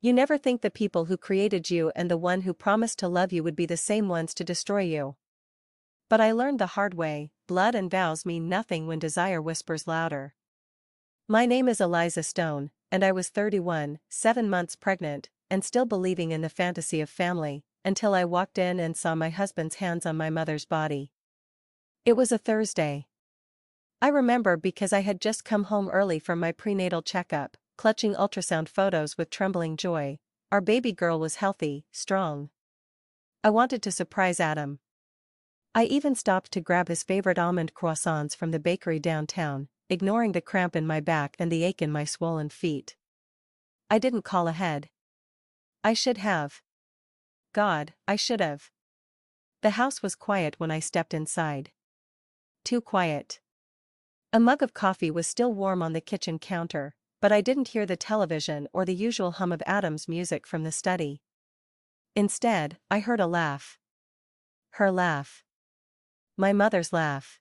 You never think the people who created you and the one who promised to love you would be the same ones to destroy you. But I learned the hard way, blood and vows mean nothing when desire whispers louder. My name is Eliza Stone, and I was 31, 7 months pregnant, and still believing in the fantasy of family, until I walked in and saw my husband's hands on my mother's body. It was a Thursday. I remember because I had just come home early from my prenatal checkup, clutching ultrasound photos with trembling joy. Our baby girl was healthy, strong. I wanted to surprise Adam. I even stopped to grab his favorite almond croissants from the bakery downtown, ignoring the cramp in my back and the ache in my swollen feet. I didn't call ahead. I should have. God, I should have. The house was quiet when I stepped inside. Too quiet. A mug of coffee was still warm on the kitchen counter, but I didn't hear the television or the usual hum of Adam's music from the study. Instead, I heard a laugh. Her laugh. My mother's laugh.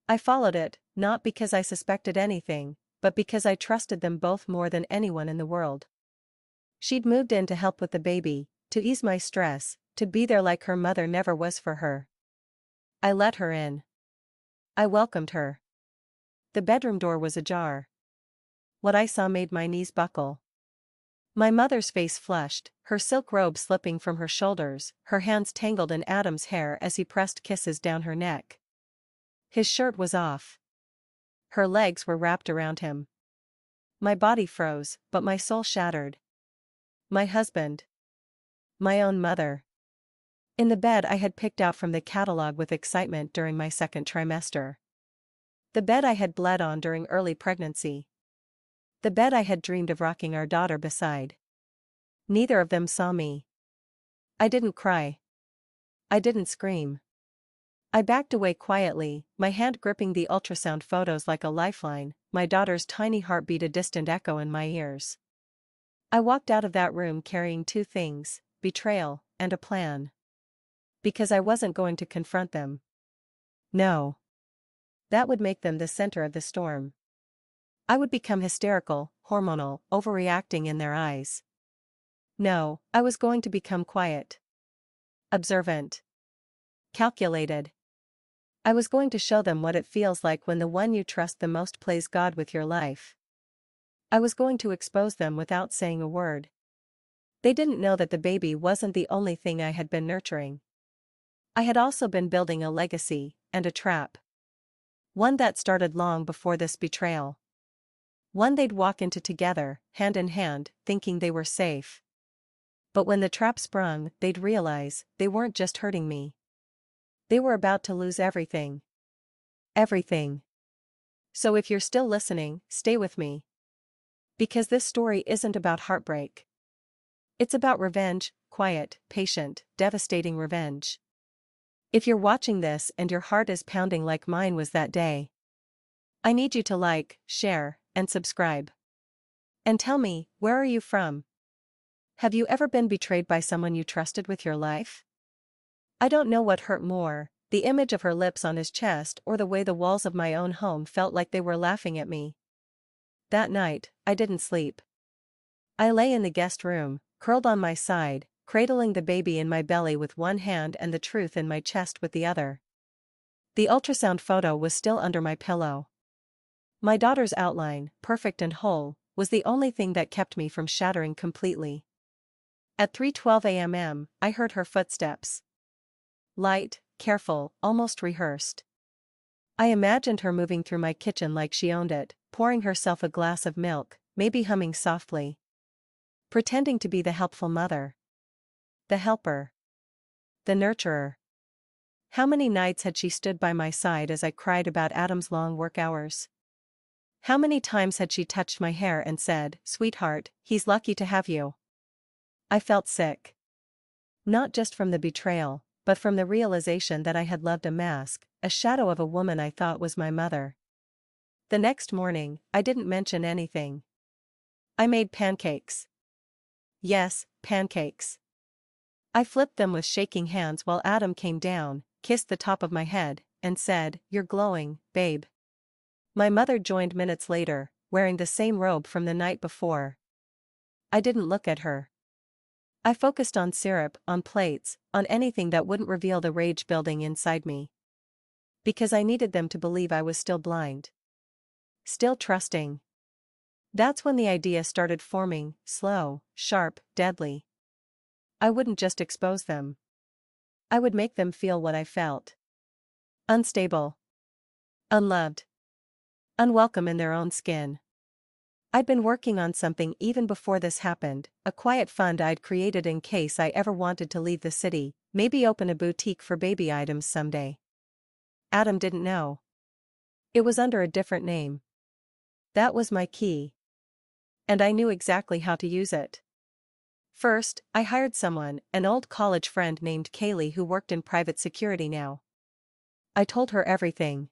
I followed it, not because I suspected anything, but because I trusted them both more than anyone in the world. She'd moved in to help with the baby, to ease my stress, to be there like her mother never was for her. I let her in. I welcomed her. The bedroom door was ajar. What I saw made my knees buckle. My mother's face flushed, her silk robe slipping from her shoulders, her hands tangled in Adam's hair as he pressed kisses down her neck. His shirt was off. Her legs were wrapped around him. My body froze, but my soul shattered. My husband. My own mother. In the bed I had picked out from the catalog with excitement during my second trimester. The bed I had bled on during early pregnancy. The bed I had dreamed of rocking our daughter beside. Neither of them saw me. I didn't cry. I didn't scream. I backed away quietly, my hand gripping the ultrasound photos like a lifeline, my daughter's tiny heartbeat a distant echo in my ears. I walked out of that room carrying two things, betrayal and a plan. Because I wasn't going to confront them. No. That would make them the center of the storm. I would become hysterical, hormonal, overreacting in their eyes. No, I was going to become quiet. Observant. Calculated. I was going to show them what it feels like when the one you trust the most plays God with your life. I was going to expose them without saying a word. They didn't know that the baby wasn't the only thing I had been nurturing. I had also been building a legacy, and a trap. One that started long before this betrayal. One they'd walk into together, hand in hand, thinking they were safe. But when the trap sprung, they'd realize they weren't just hurting me. They were about to lose everything. Everything. So if you're still listening, stay with me. Because this story isn't about heartbreak. It's about revenge, quiet, patient, devastating revenge. If you're watching this and your heart is pounding like mine was that day, I need you to like, share, and subscribe. And tell me, where are you from? Have you ever been betrayed by someone you trusted with your life? I don't know what hurt more, the image of her lips on his chest or the way the walls of my own home felt like they were laughing at me. That night, I didn't sleep. I lay in the guest room, curled on my side, cradling the baby in my belly with one hand and the truth in my chest with the other. The ultrasound photo was still under my pillow. My daughter's outline, perfect and whole, was the only thing that kept me from shattering completely. At 3:12 a.m., I heard her footsteps. Light, careful, almost rehearsed. I imagined her moving through my kitchen like she owned it, pouring herself a glass of milk, maybe humming softly. Pretending to be the helpful mother. The helper. The nurturer. How many nights had she stood by my side as I cried about Adam's long work hours? How many times had she touched my hair and said, "Sweetheart, he's lucky to have you." I felt sick. Not just from the betrayal, but from the realization that I had loved a mask, a shadow of a woman I thought was my mother. The next morning, I didn't mention anything. I made pancakes. Yes, pancakes. I flipped them with shaking hands while Adam came down, kissed the top of my head, and said, "You're glowing, babe." My mother joined minutes later, wearing the same robe from the night before. I didn't look at her. I focused on syrup, on plates, on anything that wouldn't reveal the rage building inside me. Because I needed them to believe I was still blind. Still trusting. That's when the idea started forming, slow, sharp, deadly. I wouldn't just expose them. I would make them feel what I felt. Unstable. Unloved. Unwelcome in their own skin. I'd been working on something even before this happened, a quiet fund I'd created in case I ever wanted to leave the city, maybe open a boutique for baby items someday. Adam didn't know. It was under a different name. That was my key. And I knew exactly how to use it. First, I hired someone, an old college friend named Kaylee who worked in private security now. I told her everything.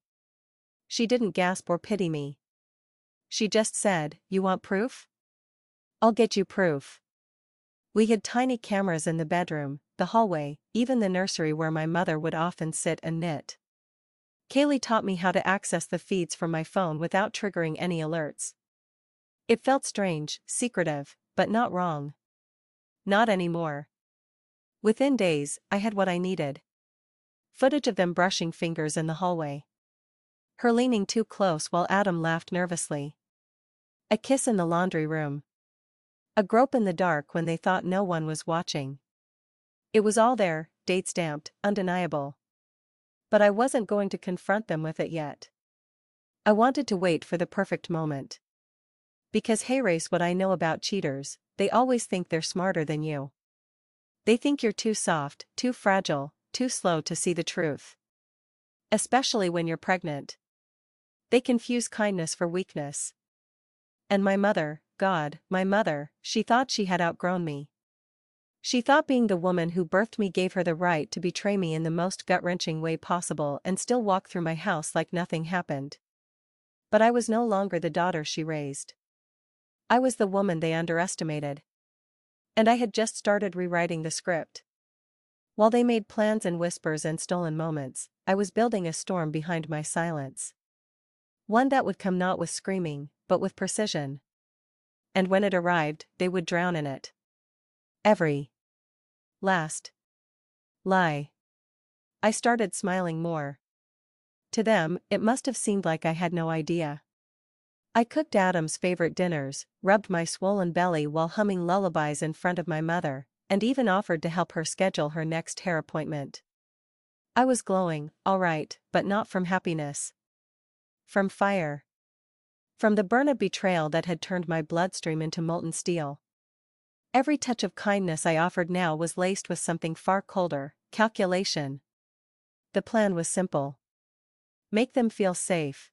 She didn't gasp or pity me. She just said, "You want proof? I'll get you proof." We had tiny cameras in the bedroom, the hallway, even the nursery where my mother would often sit and knit. Kaylee taught me how to access the feeds from my phone without triggering any alerts. It felt strange, secretive, but not wrong. Not anymore. Within days, I had what I needed. Footage of them brushing fingers in the hallway. Her leaning too close while Adam laughed nervously. A kiss in the laundry room. A grope in the dark when they thought no one was watching. It was all there, date-stamped, undeniable. But I wasn't going to confront them with it yet. I wanted to wait for the perfect moment. Because hey, race, what I know about cheaters, they always think they're smarter than you. They think you're too soft, too fragile, too slow to see the truth. Especially when you're pregnant. They confuse kindness for weakness. And my mother, God, my mother, she thought she had outgrown me. She thought being the woman who birthed me gave her the right to betray me in the most gut-wrenching way possible and still walk through my house like nothing happened. But I was no longer the daughter she raised. I was the woman they underestimated. And I had just started rewriting the script. While they made plans in whispers and stolen moments, I was building a storm behind my silence. One that would come not with screaming, but with precision. And when it arrived, they would drown in it. Every last lie. I started smiling more. To them, it must have seemed like I had no idea. I cooked Adam's favorite dinners, rubbed my swollen belly while humming lullabies in front of my mother, and even offered to help her schedule her next hair appointment. I was glowing, all right, but not from happiness. From fire. From the burn of betrayal that had turned my bloodstream into molten steel. Every touch of kindness I offered now was laced with something far colder, calculation. The plan was simple. Make them feel safe.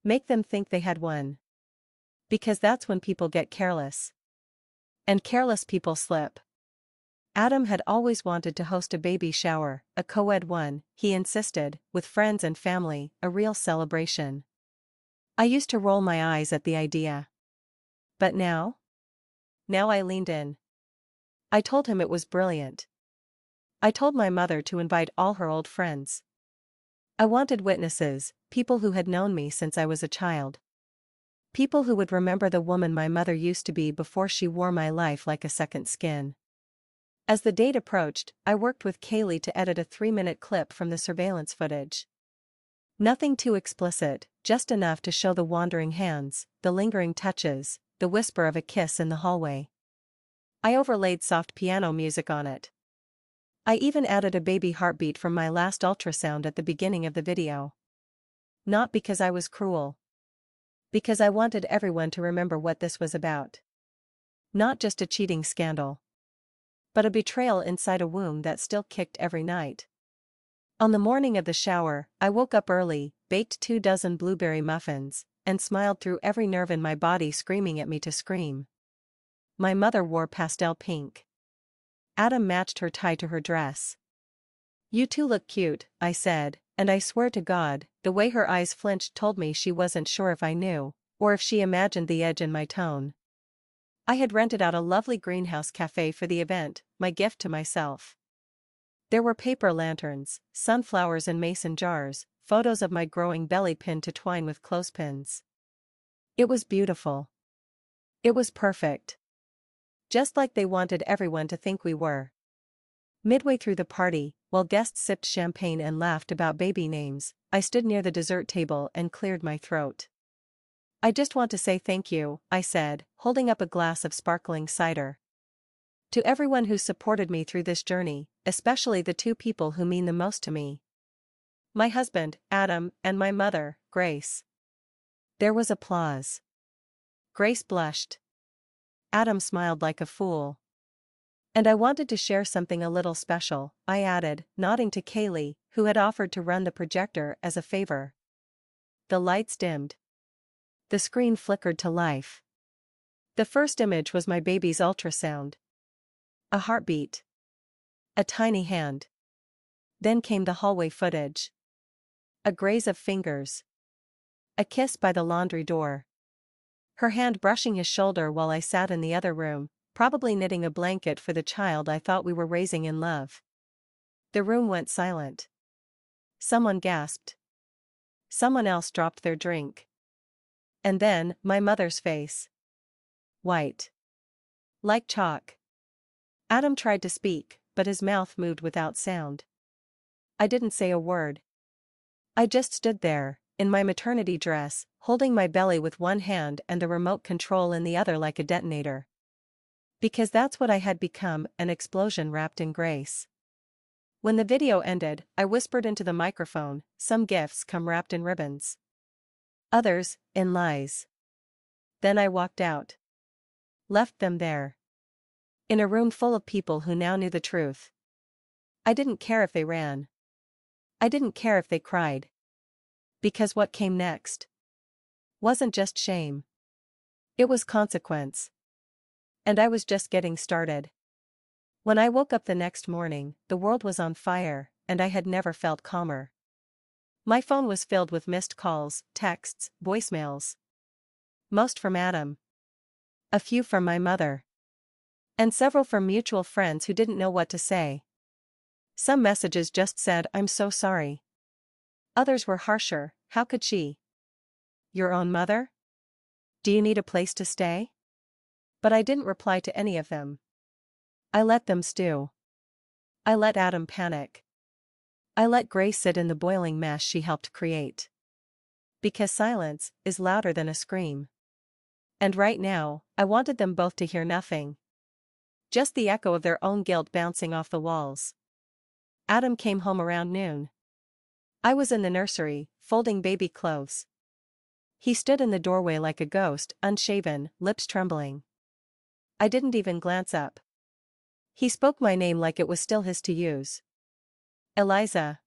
Make them think they had won. Because that's when people get careless. And careless people slip. Adam had always wanted to host a baby shower, a co-ed one, he insisted, with friends and family, a real celebration. I used to roll my eyes at the idea. But now? Now I leaned in. I told him it was brilliant. I told my mother to invite all her old friends. I wanted witnesses, people who had known me since I was a child. People who would remember the woman my mother used to be before she wore my life like a second skin. As the date approached, I worked with Kaylee to edit a 3-minute clip from the surveillance footage. Nothing too explicit, just enough to show the wandering hands, the lingering touches, the whisper of a kiss in the hallway. I overlaid soft piano music on it. I even added a baby heartbeat from my last ultrasound at the beginning of the video. Not because I was cruel. Because I wanted everyone to remember what this was about. Not just a cheating scandal. But a betrayal inside a womb that still kicked every night. On the morning of the shower, I woke up early, baked 24 blueberry muffins, and smiled through every nerve in my body screaming at me to scream. My mother wore pastel pink. Adam matched her tie to her dress. "You two look cute," I said, and I swear to God, the way her eyes flinched told me she wasn't sure if I knew, or if she imagined the edge in my tone. I had rented out a lovely greenhouse cafe for the event, my gift to myself. There were paper lanterns, sunflowers in mason jars, photos of my growing belly pinned to twine with clothespins. It was beautiful. It was perfect. Just like they wanted everyone to think we were. Midway through the party, while guests sipped champagne and laughed about baby names, I stood near the dessert table and cleared my throat. "I just want to say thank you," I said, holding up a glass of sparkling cider. "To everyone who supported me through this journey, especially the two people who mean the most to me. My husband, Adam, and my mother, Grace." There was applause. Grace blushed. Adam smiled like a fool. "And I wanted to share something a little special," I added, nodding to Kaylee, who had offered to run the projector as a favor. The lights dimmed. The screen flickered to life. The first image was my baby's ultrasound. A heartbeat. A tiny hand. Then came the hallway footage. A graze of fingers. A kiss by the laundry door. Her hand brushing his shoulder while I sat in the other room, probably knitting a blanket for the child I thought we were raising in love. The room went silent. Someone gasped. Someone else dropped their drink. And then, my mother's face. White. Like chalk. Adam tried to speak, but his mouth moved without sound. I didn't say a word. I just stood there, in my maternity dress, holding my belly with one hand and the remote control in the other like a detonator. Because that's what I had become, an explosion wrapped in grace. When the video ended, I whispered into the microphone, "Some gifts come wrapped in ribbons. Others, in lies." Then I walked out. Left them there. In a room full of people who now knew the truth. I didn't care if they ran. I didn't care if they cried. Because what came next wasn't just shame. It was consequence. And I was just getting started. When I woke up the next morning, the world was on fire, and I had never felt calmer. My phone was filled with missed calls, texts, voicemails. Most from Adam. A few from my mother. And several from mutual friends who didn't know what to say. Some messages just said, "I'm so sorry." Others were harsher, "How could she? Your own mother? Do you need a place to stay?" But I didn't reply to any of them. I let them stew. I let Adam panic. I let Grace sit in the boiling mess she helped create. Because silence is louder than a scream. And right now, I wanted them both to hear nothing. Just the echo of their own guilt bouncing off the walls. Adam came home around noon. I was in the nursery, folding baby clothes. He stood in the doorway like a ghost, unshaven, lips trembling. I didn't even glance up. He spoke my name like it was still his to use. "Eliza."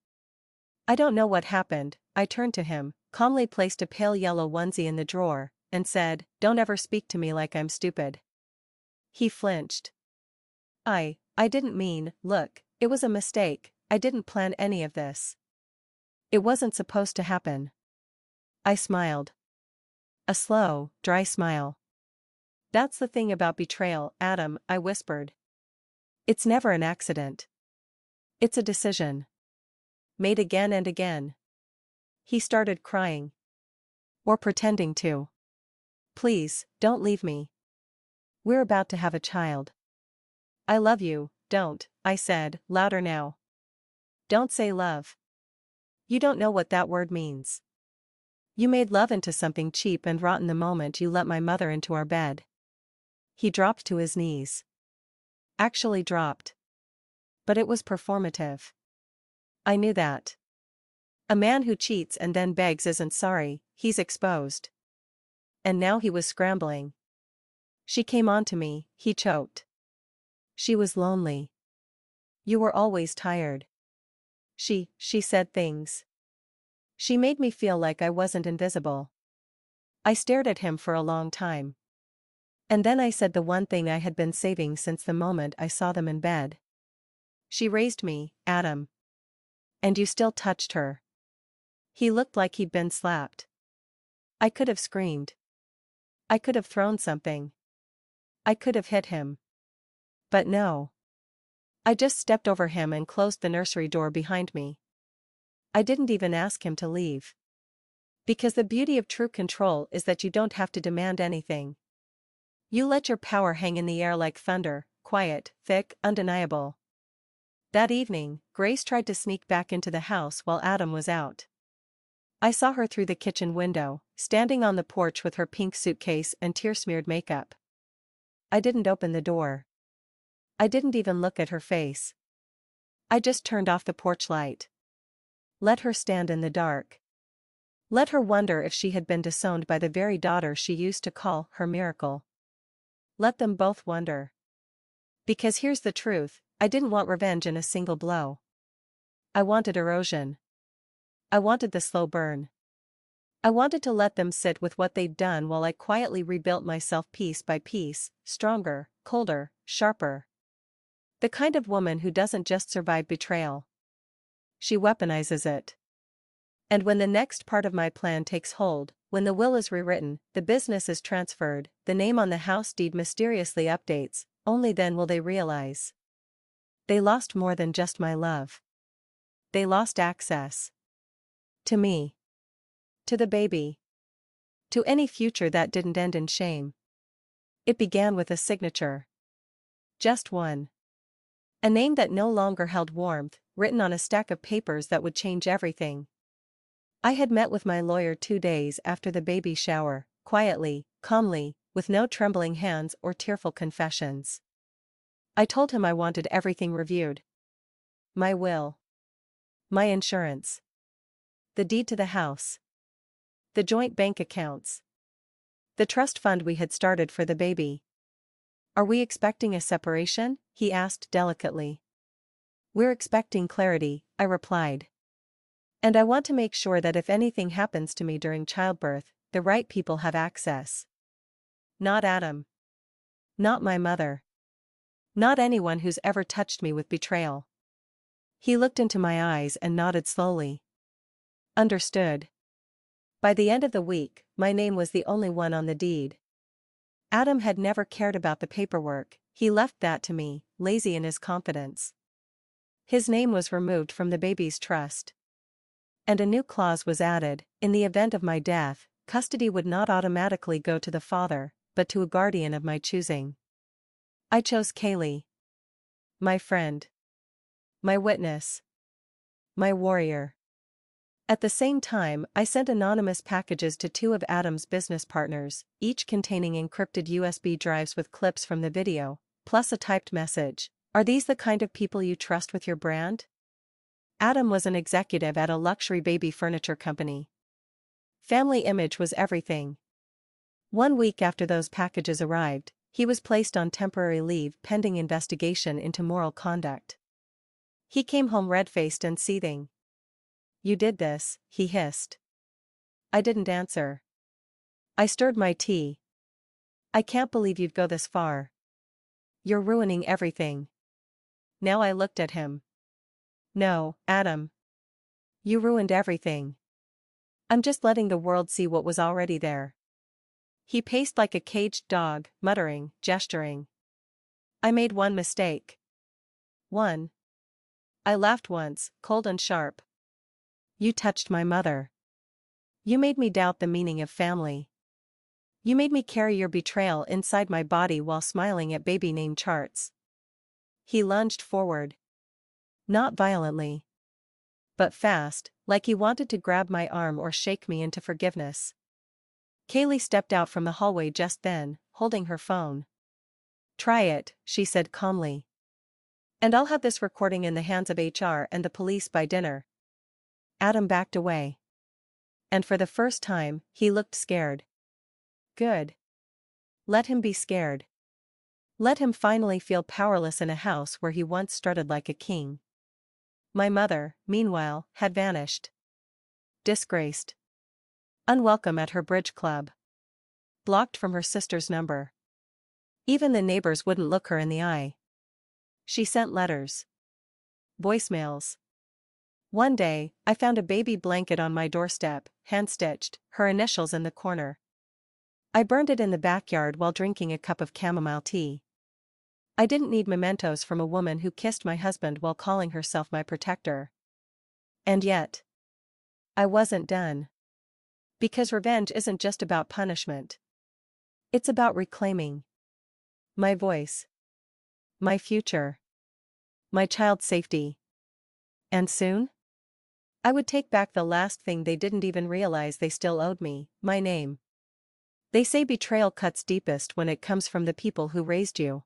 I don't know what happened. I turned to him, calmly placed a pale yellow onesie in the drawer, and said, "Don't ever speak to me like I'm stupid." He flinched. I didn't mean, look, it was a mistake, I didn't plan any of this. It wasn't supposed to happen. I smiled. A slow, dry smile. "That's the thing about betrayal, Adam," I whispered. "It's never an accident. It's a decision. Made again and again." He started crying. "Or pretending to. Please, don't leave me. We're about to have a child." "I love you, don't," I said, louder now. "Don't say love. You don't know what that word means. You made love into something cheap and rotten the moment you let my mother into our bed." He dropped to his knees. Actually dropped. But it was performative. I knew that. A man who cheats and then begs isn't sorry, he's exposed. And now he was scrambling. "She came on to me," he choked. "She was lonely. You were always tired. She said things. She made me feel like I wasn't invisible." I stared at him for a long time. And then I said the one thing I had been saving since the moment I saw them in bed. "She raised me, Adam. And you still touched her." He looked like he'd been slapped. I could have screamed. I could have thrown something. I could have hit him. But no. I just stepped over him and closed the nursery door behind me. I didn't even ask him to leave. Because the beauty of true control is that you don't have to demand anything. You let your power hang in the air like thunder, quiet, thick, undeniable. That evening, Grace tried to sneak back into the house while Adam was out. I saw her through the kitchen window, standing on the porch with her pink suitcase and tear-smeared makeup. I didn't open the door. I didn't even look at her face. I just turned off the porch light. Let her stand in the dark. Let her wonder if she had been disowned by the very daughter she used to call her miracle. Let them both wonder. Because here's the truth, I didn't want revenge in a single blow. I wanted erosion. I wanted the slow burn. I wanted to let them sit with what they'd done while I quietly rebuilt myself piece by piece, stronger, colder, sharper. The kind of woman who doesn't just survive betrayal. She weaponizes it. And when the next part of my plan takes hold, when the will is rewritten, the business is transferred, the name on the house deed mysteriously updates, only then will they realize. They lost more than just my love. They lost access. To me. To the baby. To any future that didn't end in shame. It began with a signature. Just one. A name that no longer held warmth, written on a stack of papers that would change everything. I had met with my lawyer 2 days after the baby shower, quietly, calmly, with no trembling hands or tearful confessions. I told him I wanted everything reviewed. My will. My insurance. The deed to the house. The joint bank accounts. The trust fund we had started for the baby. Are we expecting a separation? He asked delicately. We're expecting clarity, I replied. And I want to make sure that if anything happens to me during childbirth, the right people have access. Not Adam. Not my mother. Not anyone who's ever touched me with betrayal. He looked into my eyes and nodded slowly. Understood. By the end of the week, my name was the only one on the deed. Adam had never cared about the paperwork, he left that to me, lazy in his confidence. His name was removed from the baby's trust. And a new clause was added: in the event of my death, custody would not automatically go to the father, but to a guardian of my choosing. I chose Kaylee. My friend. My witness. My warrior. At the same time, I sent anonymous packages to 2 of Adam's business partners, each containing encrypted USB drives with clips from the video, plus a typed message. Are these the kind of people you trust with your brand? Adam was an executive at a luxury baby furniture company. Family image was everything. 1 week after those packages arrived, he was placed on temporary leave pending investigation into moral conduct. He came home red-faced and seething. You did this, he hissed. I didn't answer. I stirred my tea. I can't believe you'd go this far. You're ruining everything. Now I looked at him. No, Adam. You ruined everything. I'm just letting the world see what was already there. He paced like a caged dog, muttering, gesturing. I made one mistake. One. I laughed once, cold and sharp. You touched my mother. You made me doubt the meaning of family. You made me carry your betrayal inside my body while smiling at baby name charts. He lunged forward. Not violently. But fast, like he wanted to grab my arm or shake me into forgiveness. Kaylee stepped out from the hallway just then, holding her phone. Try it, she said calmly. And I'll have this recording in the hands of HR and the police by dinner. Adam backed away. And for the first time, he looked scared. Good. Let him be scared. Let him finally feel powerless in a house where he once strutted like a king. My mother, meanwhile, had vanished. Disgraced. Unwelcome at her bridge club. Blocked from her sister's number. Even the neighbors wouldn't look her in the eye. She sent letters. Voicemails. One day, I found a baby blanket on my doorstep, hand-stitched, her initials in the corner. I burned it in the backyard while drinking a cup of chamomile tea. I didn't need mementos from a woman who kissed my husband while calling herself my protector. And yet, I wasn't done. Because revenge isn't just about punishment. It's about reclaiming. My voice. My future. My child's safety. And soon? I would take back the last thing they didn't even realize they still owed me, my name. They say betrayal cuts deepest when it comes from the people who raised you.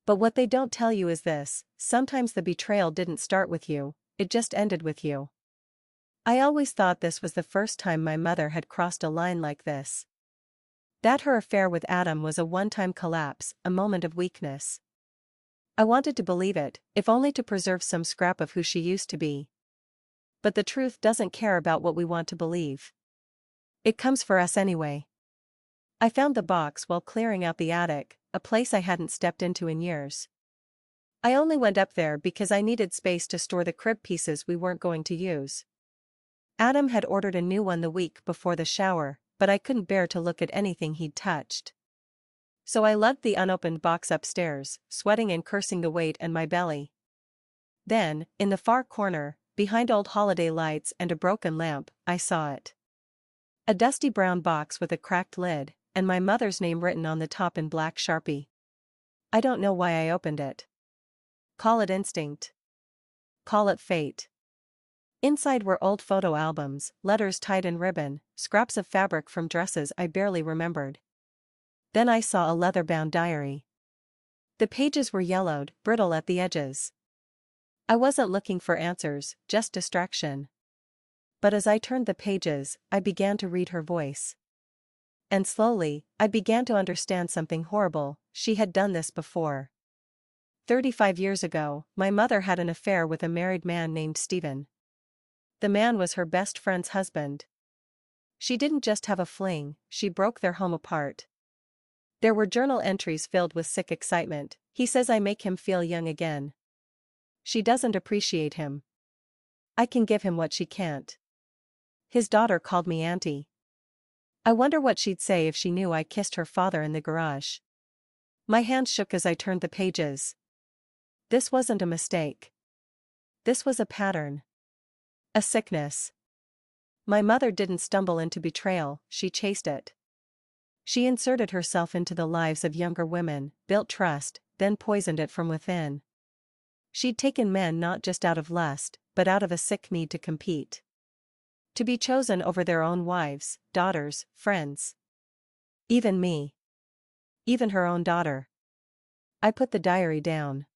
But what they don't tell you is this: sometimes the betrayal didn't start with you, it just ended with you. I always thought this was the first time my mother had crossed a line like this. That her affair with Adam was a one-time collapse, a moment of weakness. I wanted to believe it, if only to preserve some scrap of who she used to be. But the truth doesn't care about what we want to believe. It comes for us anyway. I found the box while clearing out the attic, a place I hadn't stepped into in years. I only went up there because I needed space to store the crib pieces we weren't going to use. Adam had ordered a new one the week before the shower, but I couldn't bear to look at anything he'd touched. So I lugged the unopened box upstairs, sweating and cursing the weight and my belly. Then, in the far corner, behind old holiday lights and a broken lamp, I saw it. A dusty brown box with a cracked lid, and my mother's name written on the top in black Sharpie. I don't know why I opened it. Call it instinct. Call it fate. Inside were old photo albums, letters tied in ribbon, scraps of fabric from dresses I barely remembered. Then I saw a leather-bound diary. The pages were yellowed, brittle at the edges. I wasn't looking for answers, just distraction. But as I turned the pages, I began to read her voice. And slowly, I began to understand something horrible: she had done this before. 35 years ago, my mother had an affair with a married man named Stephen. The man was her best friend's husband. She didn't just have a fling, she broke their home apart. There were journal entries filled with sick excitement: he says I make him feel young again. She doesn't appreciate him. I can give him what she can't. His daughter called me auntie. I wonder what she'd say if she knew I kissed her father in the garage. My hands shook as I turned the pages. This wasn't a mistake. This was a pattern. A sickness. My mother didn't stumble into betrayal, she chased it. She inserted herself into the lives of younger women, built trust, then poisoned it from within. She'd taken men not just out of lust, but out of a sick need to compete. To be chosen over their own wives, daughters, friends. Even me. Even her own daughter. I put the diary down.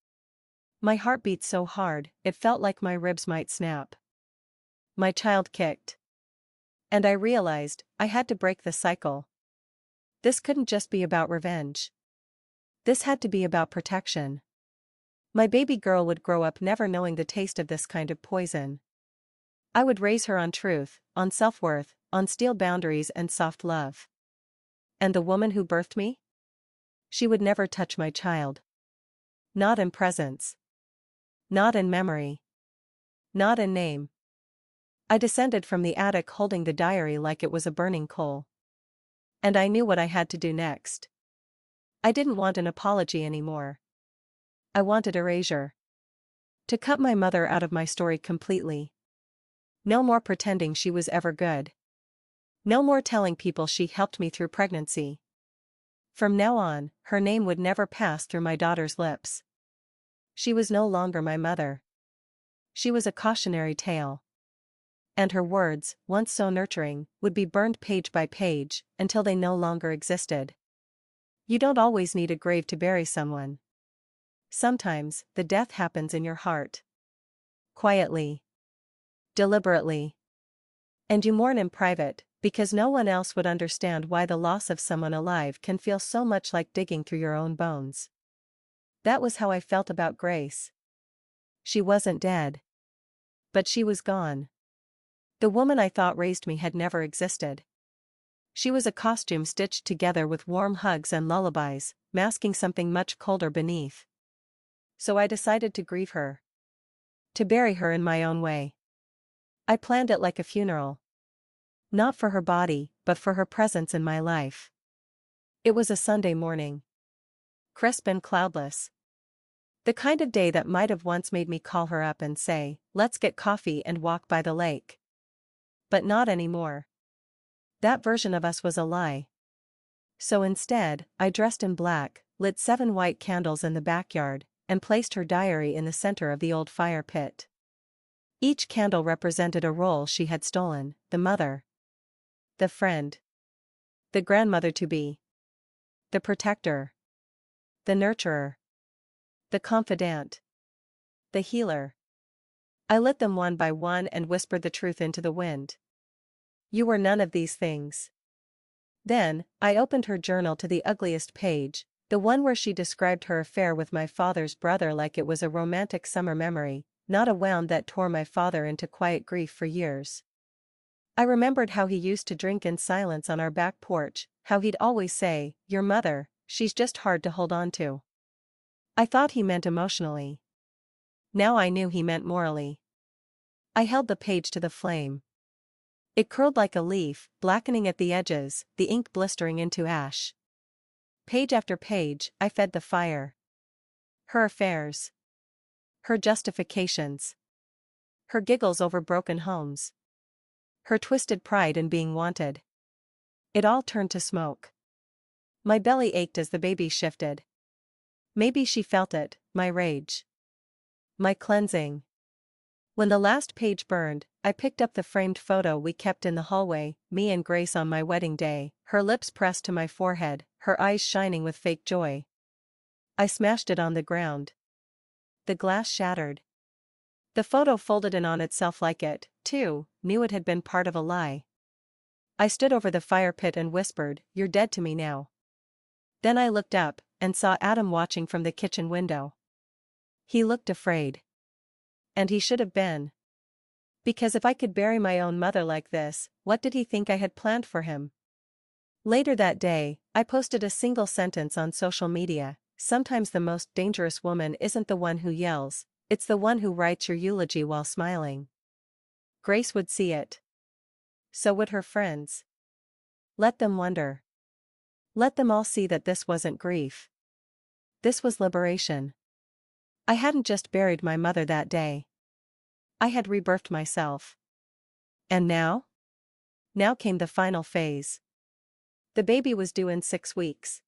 My heart beat so hard, it felt like my ribs might snap. My child kicked. And I realized, I had to break the cycle. This couldn't just be about revenge. This had to be about protection. My baby girl would grow up never knowing the taste of this kind of poison. I would raise her on truth, on self-worth, on steel boundaries and soft love. And the woman who birthed me? She would never touch my child. Not in presence. Not in memory. Not in name. I descended from the attic holding the diary like it was a burning coal. And I knew what I had to do next. I didn't want an apology anymore. I wanted erasure. To cut my mother out of my story completely. No more pretending she was ever good. No more telling people she helped me through pregnancy. From now on, her name would never pass through my daughter's lips. She was no longer my mother. She was a cautionary tale. And her words, once so nurturing, would be burned page by page, until they no longer existed. You don't always need a grave to bury someone. Sometimes, the death happens in your heart. Quietly. Deliberately. And you mourn in private, because no one else would understand why the loss of someone alive can feel so much like digging through your own bones. That was how I felt about Grace. She wasn't dead. But she was gone. The woman I thought raised me had never existed. She was a costume stitched together with warm hugs and lullabies, masking something much colder beneath. So I decided to grieve her. To bury her in my own way. I planned it like a funeral. Not for her body, but for her presence in my life. It was a Sunday morning. Crisp and cloudless. The kind of day that might have once made me call her up and say, "Let's get coffee and walk by the lake." But not anymore. That version of us was a lie. So instead, I dressed in black, lit 7 white candles in the backyard, and placed her diary in the center of the old fire pit. Each candle represented a role she had stolen: the mother, the friend, the grandmother-to-be, the protector, the nurturer, the confidant, the healer. I lit them one by one and whispered the truth into the wind. You were none of these things. Then, I opened her journal to the ugliest page, the one where she described her affair with my father's brother like it was a romantic summer memory, not a wound that tore my father into quiet grief for years. I remembered how he used to drink in silence on our back porch, how he'd always say, "Your mother, she's just hard to hold on to." I thought he meant emotionally. Now I knew he meant morally. I held the page to the flame. It curled like a leaf, blackening at the edges, the ink blistering into ash. Page after page, I fed the fire. Her affairs. Her justifications. Her giggles over broken homes. Her twisted pride in being wanted. It all turned to smoke. My belly ached as the baby shifted. Maybe she felt it, my rage. My cleansing. When the last page burned, I picked up the framed photo we kept in the hallway, me and Grace on my wedding day, her lips pressed to my forehead, her eyes shining with fake joy. I smashed it on the ground. The glass shattered. The photo folded in on itself like it, too, knew it had been part of a lie. I stood over the fire pit and whispered, "You're dead to me now." Then I looked up, and saw Adam watching from the kitchen window. He looked afraid. And he should have been. Because if I could bury my own mother like this, what did he think I had planned for him? Later that day, I posted a single sentence on social media: sometimes the most dangerous woman isn't the one who yells, it's the one who writes your eulogy while smiling. Grace would see it. So would her friends. Let them wonder. Let them all see that this wasn't grief. This was liberation. I hadn't just buried my mother that day. I had rebirthed myself. And now? Now came the final phase. The baby was due in 6 weeks.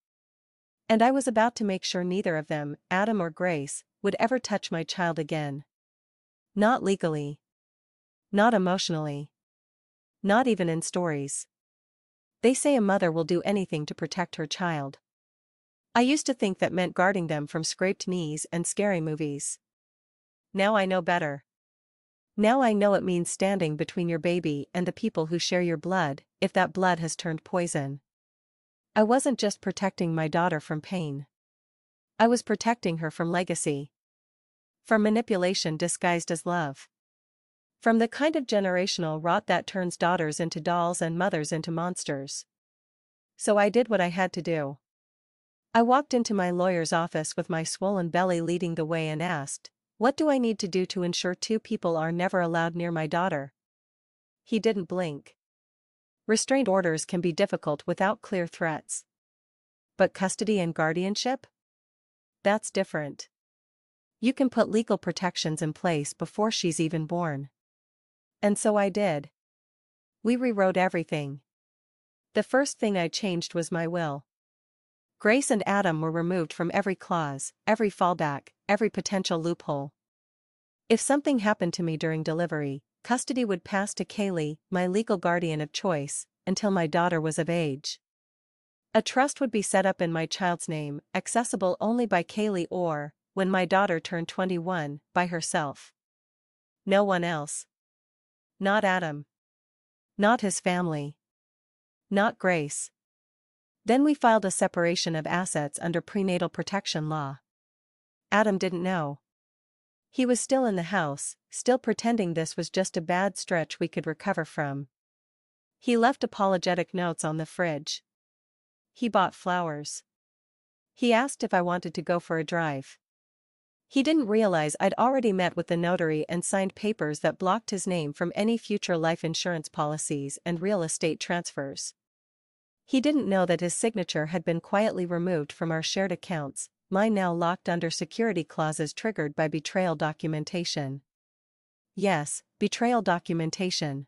And I was about to make sure neither of them, Adam or Grace, would ever touch my child again. Not legally. Not emotionally. Not even in stories. They say a mother will do anything to protect her child. I used to think that meant guarding them from scraped knees and scary movies. Now I know better. Now I know it means standing between your baby and the people who share your blood, if that blood has turned poison. I wasn't just protecting my daughter from pain. I was protecting her from legacy. From manipulation disguised as love. From the kind of generational rot that turns daughters into dolls and mothers into monsters. So I did what I had to do. I walked into my lawyer's office with my swollen belly leading the way and asked, "What do I need to do to ensure 2 people are never allowed near my daughter?" He didn't blink. Restraint orders can be difficult without clear threats. But custody and guardianship? That's different. You can put legal protections in place before she's even born. And so I did. We rewrote everything. The first thing I changed was my will. Grace and Adam were removed from every clause, every fallback, every potential loophole. If something happened to me during delivery, custody would pass to Kaylee, my legal guardian of choice, until my daughter was of age. A trust would be set up in my child's name, accessible only by Kaylee or, when my daughter turned 21, by herself. No one else. Not Adam. Not his family. Not Grace. Then we filed a separation of assets under prenatal protection law. Adam didn't know. He was still in the house, still pretending this was just a bad stretch we could recover from. He left apologetic notes on the fridge. He bought flowers. He asked if I wanted to go for a drive. He didn't realize I'd already met with the notary and signed papers that blocked his name from any future life insurance policies and real estate transfers. He didn't know that his signature had been quietly removed from our shared accounts, mine now locked under security clauses triggered by betrayal documentation. Yes, betrayal documentation.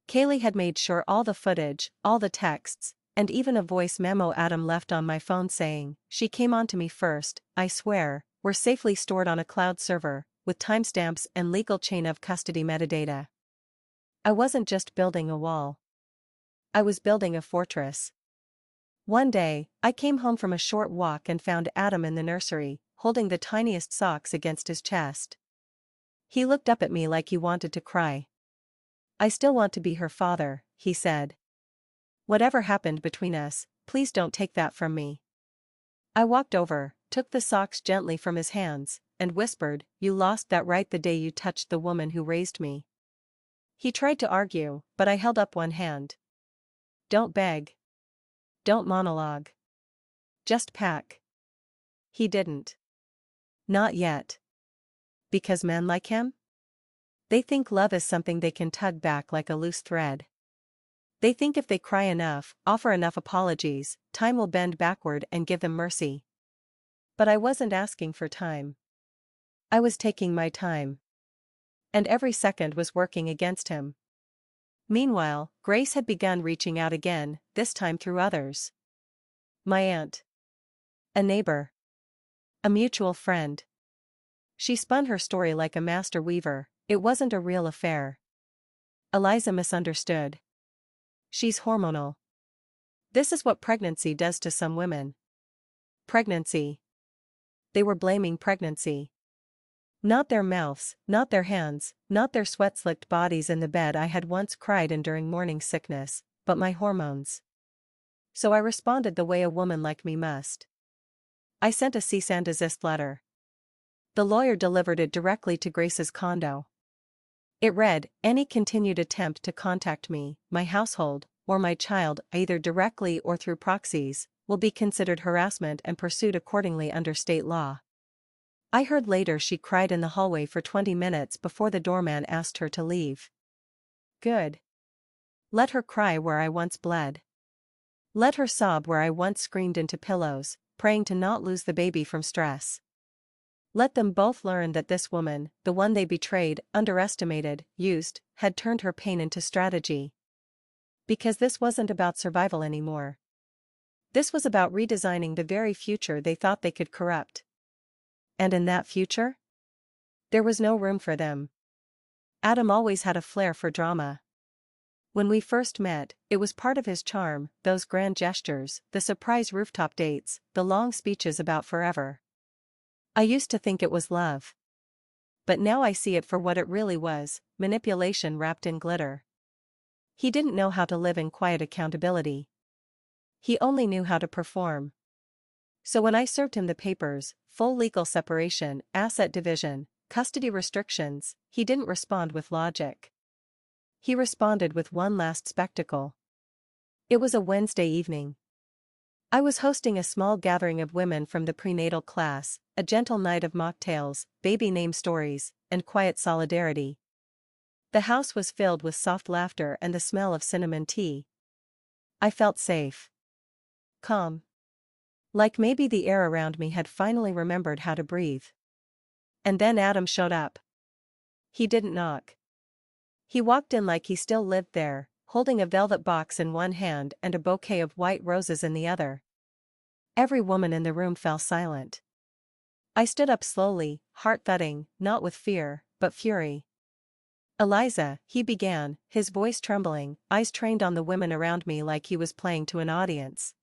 Kaylee had made sure all the footage, all the texts, and even a voice memo Adam left on my phone saying, "She came on to me first, I swear," were safely stored on a cloud server, with timestamps and legal chain of custody metadata. I wasn't just building a wall. I was building a fortress. One day, I came home from a short walk and found Adam in the nursery, holding the tiniest socks against his chest. He looked up at me like he wanted to cry. "I still want to be her father," he said. "Whatever happened between us, please don't take that from me." I walked over, took the socks gently from his hands, and whispered, "You lost that right the day you touched the woman who raised me." He tried to argue, but I held up one hand. "Don't beg. Don't monologue. Just pack." He didn't. Not yet. Because men like him? They think love is something they can tug back like a loose thread. They think if they cry enough, offer enough apologies, time will bend backward and give them mercy. But I wasn't asking for time. I was taking my time. And every second was working against him. Meanwhile, Grace had begun reaching out again, this time through others. My aunt. A neighbor. A mutual friend. She spun her story like a master weaver. It wasn't a real affair. Eliza misunderstood. She's hormonal. This is what pregnancy does to some women. Pregnancy. They were blaming pregnancy. Not their mouths, not their hands, not their sweat-slicked bodies in the bed I had once cried in during morning sickness, but my hormones. So I responded the way a woman like me must. I sent a cease and desist letter. The lawyer delivered it directly to Grace's condo. It read, "Any continued attempt to contact me, my household, or my child, either directly or through proxies, will be considered harassment and pursued accordingly under state law." I heard later she cried in the hallway for 20 minutes before the doorman asked her to leave. Good. Let her cry where I once bled. Let her sob where I once screamed into pillows, praying to not lose the baby from stress. Let them both learn that this woman, the one they betrayed, underestimated, used, had turned her pain into strategy. Because this wasn't about survival anymore. This was about redesigning the very future they thought they could corrupt. And in that future? There was no room for them. Adam always had a flair for drama. When we first met, it was part of his charm, those grand gestures, the surprise rooftop dates, the long speeches about forever. I used to think it was love. But now I see it for what it really was, manipulation wrapped in glitter. He didn't know how to live in quiet accountability. He only knew how to perform. So when I served him the papers, full legal separation, asset division, custody restrictions, he didn't respond with logic. He responded with one last spectacle. It was a Wednesday evening. I was hosting a small gathering of women from the prenatal class, a gentle night of mocktails, baby name stories, and quiet solidarity. The house was filled with soft laughter and the smell of cinnamon tea. I felt safe. Calm. Like maybe the air around me had finally remembered how to breathe. And then Adam showed up. He didn't knock. He walked in like he still lived there, holding a velvet box in one hand and a bouquet of white roses in the other. Every woman in the room fell silent. I stood up slowly, heart thudding, not with fear, but fury. "Eliza," he began, his voice trembling, eyes trained on the women around me like he was playing to an audience.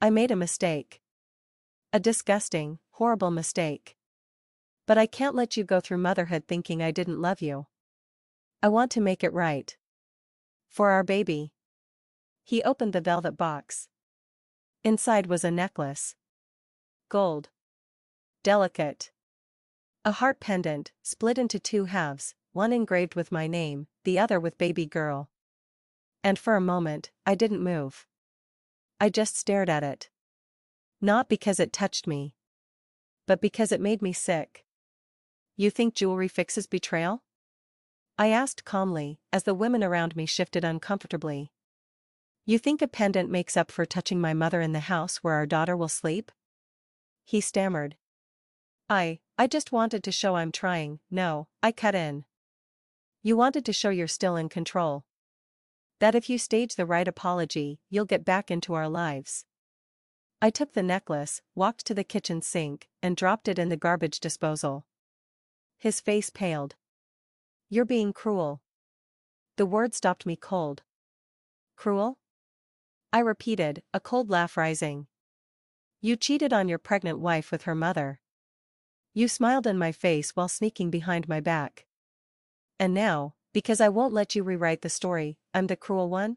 "I made a mistake. A disgusting, horrible mistake. But I can't let you go through motherhood thinking I didn't love you. I want to make it right. For our baby." He opened the velvet box. Inside was a necklace. Gold. Delicate. A heart pendant, split into two halves, one engraved with my name, the other with baby girl. And for a moment, I didn't move. I just stared at it. Not because it touched me. But because it made me sick. "You think jewelry fixes betrayal?" I asked calmly, as the women around me shifted uncomfortably. "You think a pendant makes up for touching my mother in the house where our daughter will sleep?" He stammered. I just wanted to show I'm trying." "No," I cut in. "You wanted to show you're still in control." That if you stage the right apology, you'll get back into our lives. I took the necklace, walked to the kitchen sink, and dropped it in the garbage disposal. His face paled. You're being cruel. The word stopped me cold. Cruel? I repeated, a cold laugh rising. You cheated on your pregnant wife with her mother. You smiled in my face while sneaking behind my back. And now, because I won't let you rewrite the story, I'm the cruel one?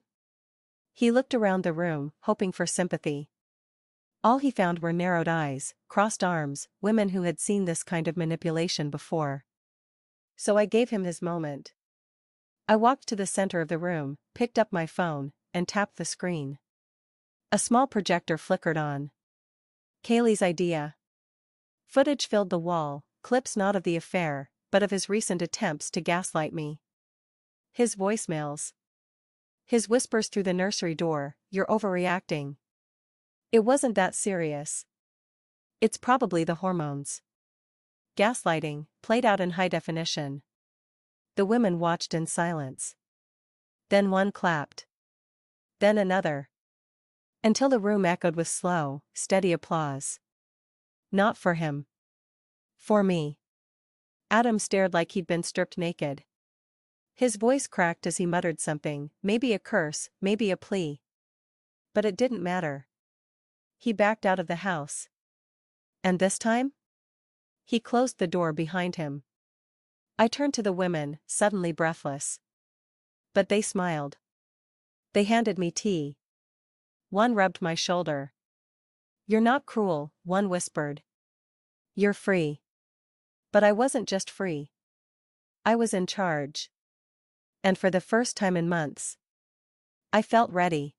He looked around the room, hoping for sympathy. All he found were narrowed eyes, crossed arms, women who had seen this kind of manipulation before. So I gave him his moment. I walked to the center of the room, picked up my phone, and tapped the screen. A small projector flickered on. Kaylee's idea. Footage filled the wall, clips not of the affair, but of his recent attempts to gaslight me. His voicemails. His whispers through the nursery door, you're overreacting. It wasn't that serious. It's probably the hormones. Gaslighting, played out in high definition. The women watched in silence. Then one clapped. Then another. Until the room echoed with slow, steady applause. Not for him. For me. Adam stared like he'd been stripped naked. His voice cracked as he muttered something, maybe a curse, maybe a plea. But it didn't matter. He backed out of the house. And this time? He closed the door behind him. I turned to the women, suddenly breathless. But they smiled. They handed me tea. One rubbed my shoulder. You're not cruel, one whispered. You're free. But I wasn't just free. I was in charge. And for the first time in months, I felt ready.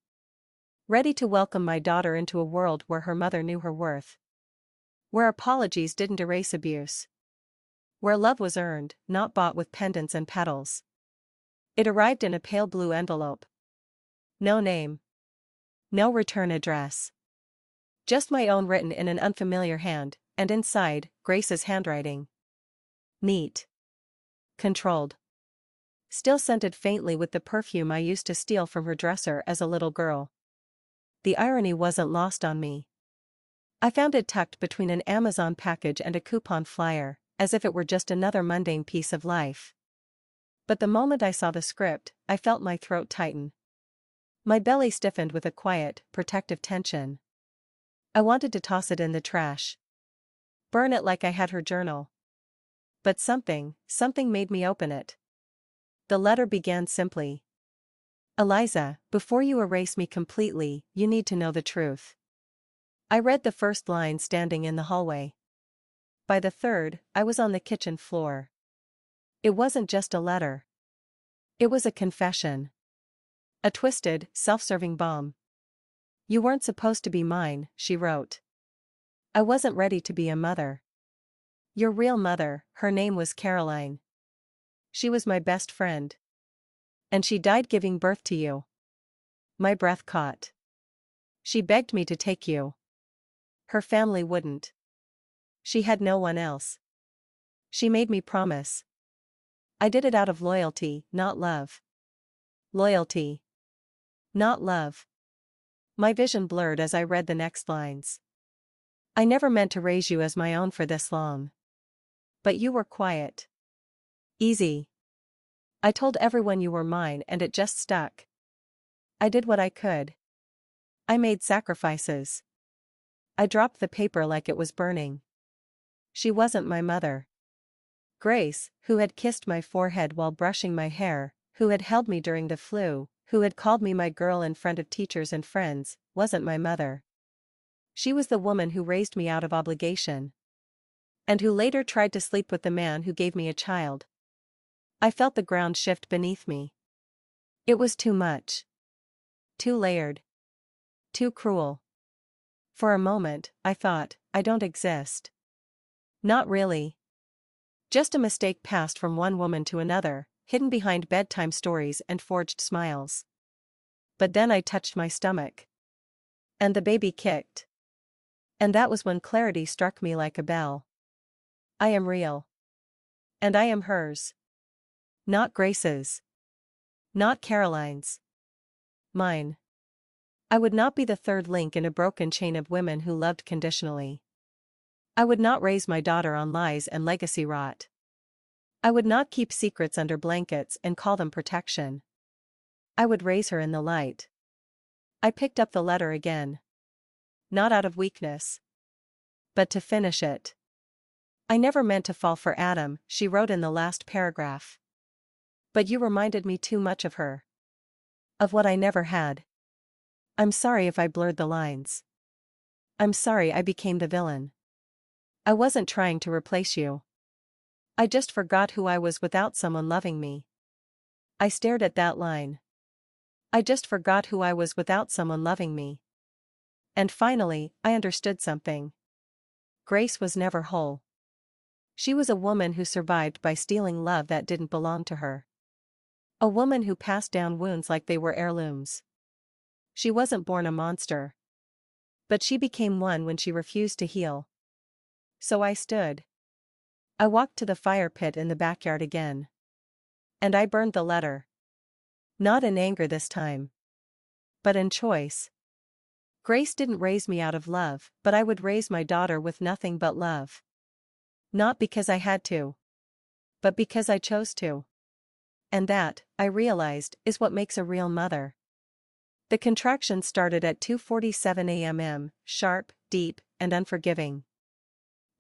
Ready to welcome my daughter into a world where her mother knew her worth. Where apologies didn't erase abuse. Where love was earned, not bought with pendants and petals. It arrived in a pale blue envelope. No name. No return address. Just my own written in an unfamiliar hand, and inside, Grace's handwriting. Neat. Controlled. Still scented faintly with the perfume I used to steal from her dresser as a little girl. The irony wasn't lost on me. I found it tucked between an Amazon package and a coupon flyer, as if it were just another mundane piece of life. But the moment I saw the script, I felt my throat tighten. My belly stiffened with a quiet, protective tension. I wanted to toss it in the trash. Burn it like I had her journal. But something made me open it. The letter began simply. Eliza, before you erase me completely, you need to know the truth. I read the first line standing in the hallway. By the third, I was on the kitchen floor. It wasn't just a letter. It was a confession. A twisted, self-serving bomb. You weren't supposed to be mine, she wrote. I wasn't ready to be a mother. Your real mother, her name was Caroline. She was my best friend. And she died giving birth to you. My breath caught. She begged me to take you. Her family wouldn't. She had no one else. She made me promise. I did it out of loyalty, not love. Loyalty. Not love. My vision blurred as I read the next lines. I never meant to raise you as my own for this long. But you were quiet. Easy. I told everyone you were mine and it just stuck. I did what I could. I made sacrifices. I dropped the paper like it was burning. She wasn't my mother. Grace, who had kissed my forehead while brushing my hair, who had held me during the flu, who had called me my girl in front of teachers and friends, wasn't my mother. She was the woman who raised me out of obligation. And who later tried to sleep with the man who gave me a child. I felt the ground shift beneath me. It was too much. Too layered. Too cruel. For a moment, I thought, I don't exist. Not really. Just a mistake passed from one woman to another, hidden behind bedtime stories and forged smiles. But then I touched my stomach. And the baby kicked. And that was when clarity struck me like a bell. I am real. And I am hers. Not Grace's. Not Caroline's. Mine. I would not be the third link in a broken chain of women who loved conditionally. I would not raise my daughter on lies and legacy rot. I would not keep secrets under blankets and call them protection. I would raise her in the light. I picked up the letter again. Not out of weakness, but to finish it. I never meant to fall for Adam, she wrote in the last paragraph. But you reminded me too much of her. Of what I never had. I'm sorry if I blurred the lines. I'm sorry I became the villain. I wasn't trying to replace you. I just forgot who I was without someone loving me. I stared at that line. I just forgot who I was without someone loving me. And finally, I understood something. Grace was never whole. She was a woman who survived by stealing love that didn't belong to her. A woman who passed down wounds like they were heirlooms. She wasn't born a monster. But she became one when she refused to heal. So I stood. I walked to the fire pit in the backyard again. And I burned the letter. Not in anger this time. But in choice. Grace didn't raise me out of love, but I would raise my daughter with nothing but love. Not because I had to. But because I chose to. And that, I realized, is what makes a real mother. The contractions started at 2:47 a.m., sharp, deep, and unforgiving.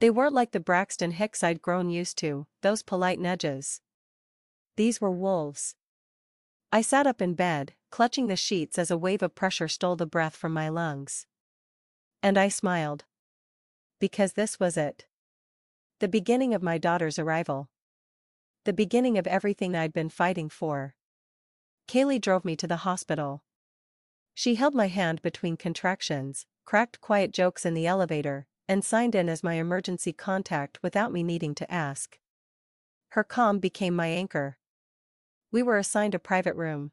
They weren't like the Braxton Hicks I'd grown used to, those polite nudges. These were wolves. I sat up in bed, clutching the sheets as a wave of pressure stole the breath from my lungs. And I smiled. Because this was it. The beginning of my daughter's arrival. The beginning of everything I'd been fighting for. Kaylee drove me to the hospital. She held my hand between contractions, cracked quiet jokes in the elevator, and signed in as my emergency contact without me needing to ask. Her calm became my anchor. We were assigned a private room.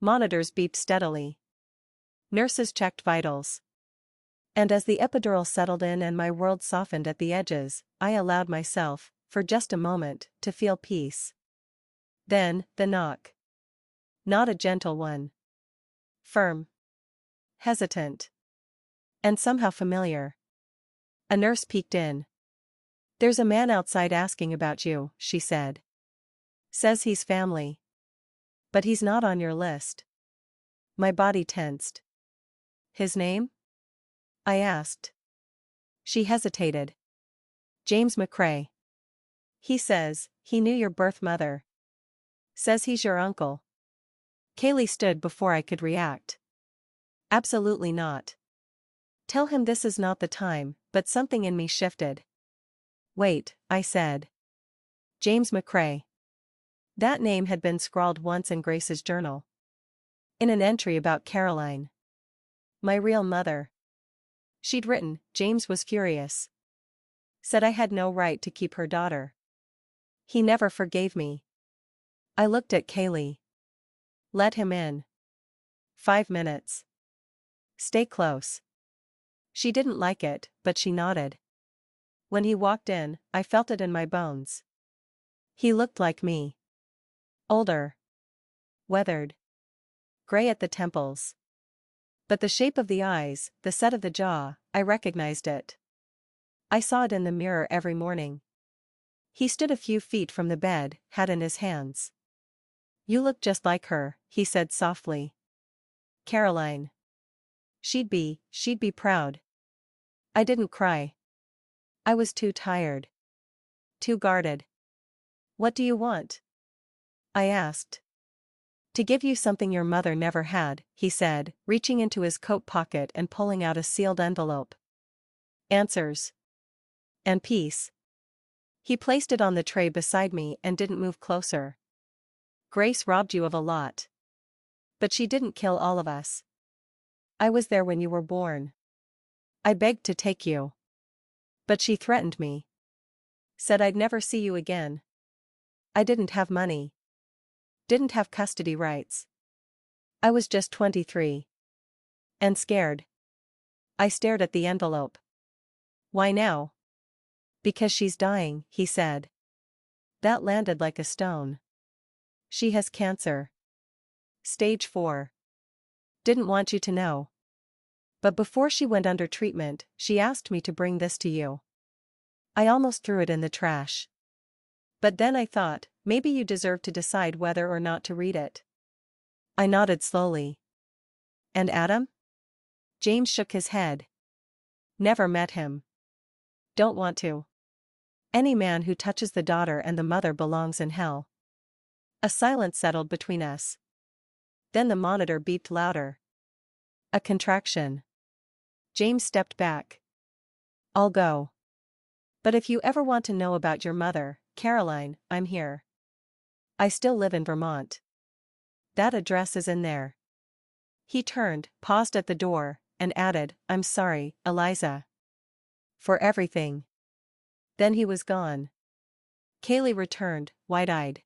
Monitors beeped steadily. Nurses checked vitals. And as the epidural settled in and my world softened at the edges, I allowed myself, for just a moment, to feel peace. Then, the knock. Not a gentle one. Firm. Hesitant. And somehow familiar. A nurse peeked in. "There's a man outside asking about you," she said. "Says he's family. But he's not on your list." My body tensed. "His name?" I asked. She hesitated. "James McCrae. He says, he knew your birth mother. Says he's your uncle." Kaylee stood before I could react. "Absolutely not. Tell him this is not the time," but something in me shifted. "Wait," I said. James McCrae. That name had been scrawled once in Grace's journal. In an entry about Caroline. My real mother. She'd written, James was furious. Said I had no right to keep her daughter. He never forgave me. I looked at Kaylee. "Let him in." 5 minutes. "Stay close." She didn't like it, but she nodded. When he walked in, I felt it in my bones. He looked like me. Older. Weathered. Gray at the temples. But the shape of the eyes, the set of the jaw, I recognized it. I saw it in the mirror every morning. He stood a few feet from the bed, hat in his hands. "You look just like her," he said softly. "Caroline. She'd be proud." I didn't cry. I was too tired. Too guarded. "What do you want?" I asked. "To give you something your mother never had," he said, reaching into his coat pocket and pulling out a sealed envelope. "Answers. And peace." He placed it on the tray beside me and didn't move closer. "Grace robbed you of a lot. But she didn't kill all of us. I was there when you were born. I begged to take you. But she threatened me. Said I'd never see you again. I didn't have money. Didn't have custody rights. I was just 23. And scared." I stared at the envelope. "Why now?" "Because she's dying," he said. That landed like a stone. "She has cancer. Stage 4. Didn't want you to know. But before she went under treatment, she asked me to bring this to you. I almost threw it in the trash. But then I thought, maybe you deserve to decide whether or not to read it. I nodded slowly. And Adam? James shook his head. Never met him. Don't want to. Any man who touches the daughter and the mother belongs in hell. A silence settled between us. Then the monitor beeped louder. A contraction. James stepped back. I'll go. But if you ever want to know about your mother, Caroline, I'm here. I still live in Vermont. That address is in there. He turned, paused at the door, and added, I'm sorry, Eliza. For everything. Then he was gone. Kaylee returned, wide-eyed.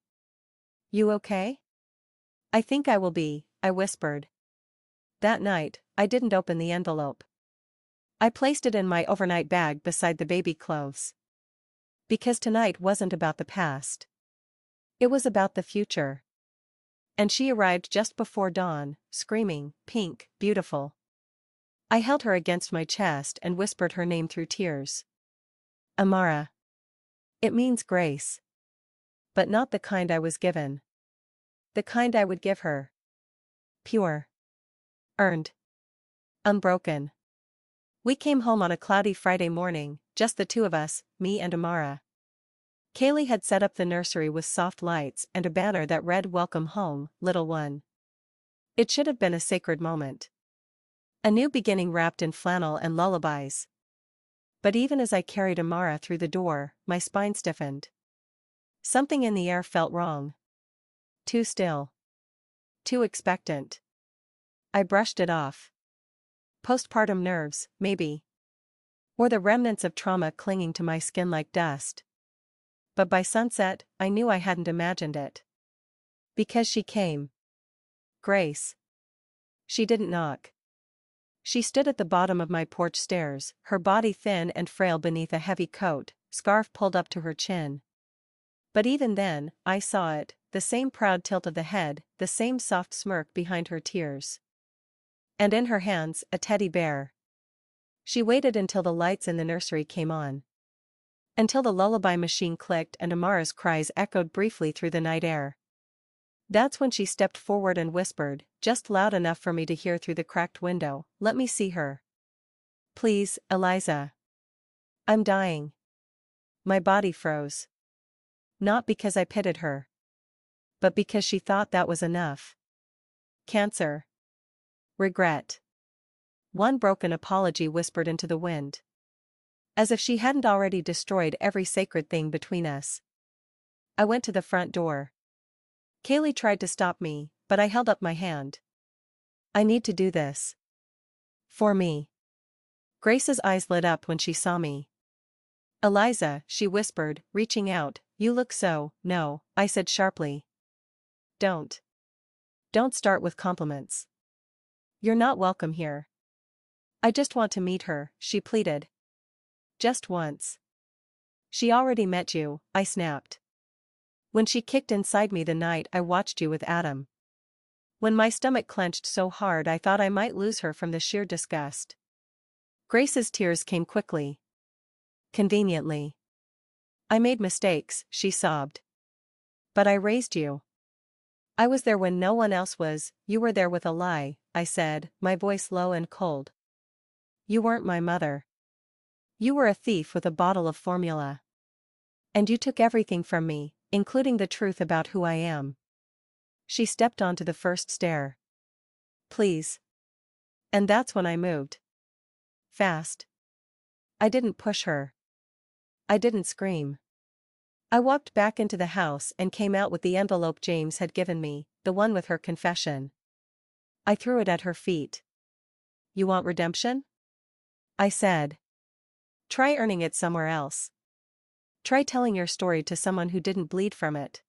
You okay? I think I will be, I whispered. That night, I didn't open the envelope. I placed it in my overnight bag beside the baby clothes. Because tonight wasn't about the past. It was about the future. And she arrived just before dawn, screaming, pink, beautiful. I held her against my chest and whispered her name through tears. Amara. It means grace. But not the kind I was given. The kind I would give her. Pure. Earned. Unbroken. We came home on a cloudy Friday morning, just the two of us, me and Amara. Kaylee had set up the nursery with soft lights and a banner that read Welcome home, little one. It should have been a sacred moment. A new beginning wrapped in flannel and lullabies. But even as I carried Amara through the door, my spine stiffened. Something in the air felt wrong. Too still. Too expectant. I brushed it off. Postpartum nerves, maybe. Or the remnants of trauma clinging to my skin like dust. But by sunset, I knew I hadn't imagined it. Because she came. Grace. She didn't knock. She stood at the bottom of my porch stairs, her body thin and frail beneath a heavy coat, scarf pulled up to her chin. But even then, I saw it, the same proud tilt of the head, the same soft smirk behind her tears. And in her hands, a teddy bear. She waited until the lights in the nursery came on. Until the lullaby machine clicked and Amara's cries echoed briefly through the night air. That's when she stepped forward and whispered, just loud enough for me to hear through the cracked window, let me see her. Please, Eliza. I'm dying. My body froze. Not because I pitied her. But because she thought that was enough. Cancer. Regret. One broken apology whispered into the wind. As if she hadn't already destroyed every sacred thing between us. I went to the front door. Kaylee tried to stop me, but I held up my hand. I need to do this. For me. Grace's eyes lit up when she saw me. Eliza, she whispered, reaching out, you look so, no, I said sharply. Don't. Don't start with compliments. You're not welcome here. I just want to meet her, she pleaded. Just once. She already met you, I snapped. When she kicked inside me the night I watched you with Adam. When my stomach clenched so hard I thought I might lose her from the sheer disgust. Grace's tears came quickly. Conveniently. I made mistakes, she sobbed. But I raised you. I was there when no one else was, you were there with a lie, I said, my voice low and cold. You weren't my mother. You were a thief with a bottle of formula. And you took everything from me, including the truth about who I am. She stepped onto the first stair. Please. And that's when I moved. Fast. I didn't push her. I didn't scream. I walked back into the house and came out with the envelope James had given me, the one with her confession. I threw it at her feet. You want redemption? I said. Try earning it somewhere else. Try telling your story to someone who didn't bleed from it.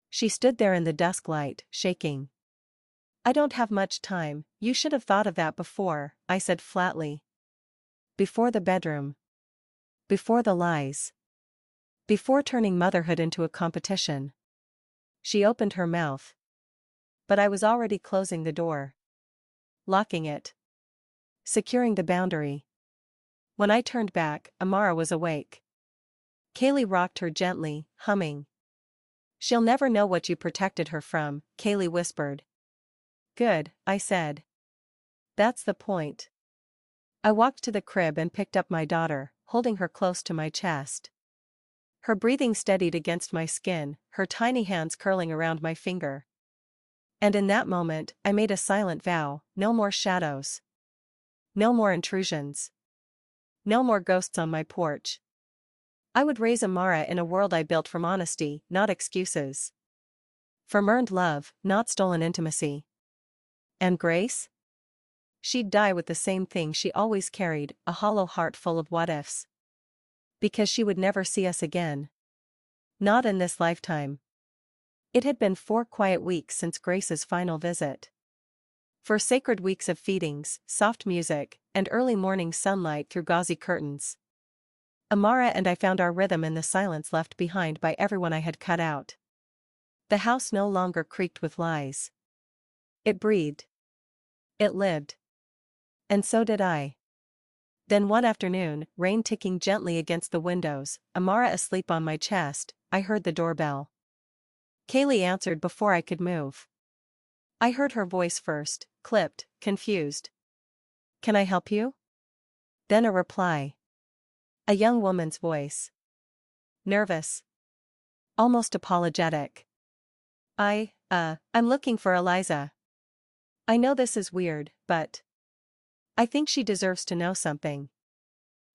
She stood there in the dusk light, shaking. I don't have much time, you should have thought of that before, I said flatly. Before the bedroom. Before the lies. Before turning motherhood into a competition. She opened her mouth. But I was already closing the door. locking it, securing the boundary. When I turned back, Amara was awake. Kaylee rocked her gently, humming. "She'll never know what you protected her from," Kaylee whispered. "Good," I said. "That's the point." I walked to the crib and picked up my daughter, holding her close to my chest. Her breathing steadied against my skin, her tiny hands curling around my finger. And in that moment, I made a silent vow: no more shadows. No more intrusions. No more ghosts on my porch. I would raise Amara in a world I built from honesty, not excuses. From earned love, not stolen intimacy. And Grace? She'd die with the same thing she always carried, a hollow heart full of what-ifs. Because she would never see us again. Not in this lifetime. It had been 4 quiet weeks since Grace's final visit. 4 sacred weeks of feedings, soft music, and early morning sunlight through gauzy curtains. Amara and I found our rhythm in the silence left behind by everyone I had cut out. The house no longer creaked with lies. It breathed. It lived. And so did I. Then one afternoon, rain ticking gently against the windows, Amara asleep on my chest, I heard the doorbell. Kaylee answered before I could move. I heard her voice first, clipped, confused. "Can I help you?" Then a reply. A young woman's voice. Nervous. Almost apologetic. I'm looking for Eliza. I know this is weird, but I think she deserves to know something.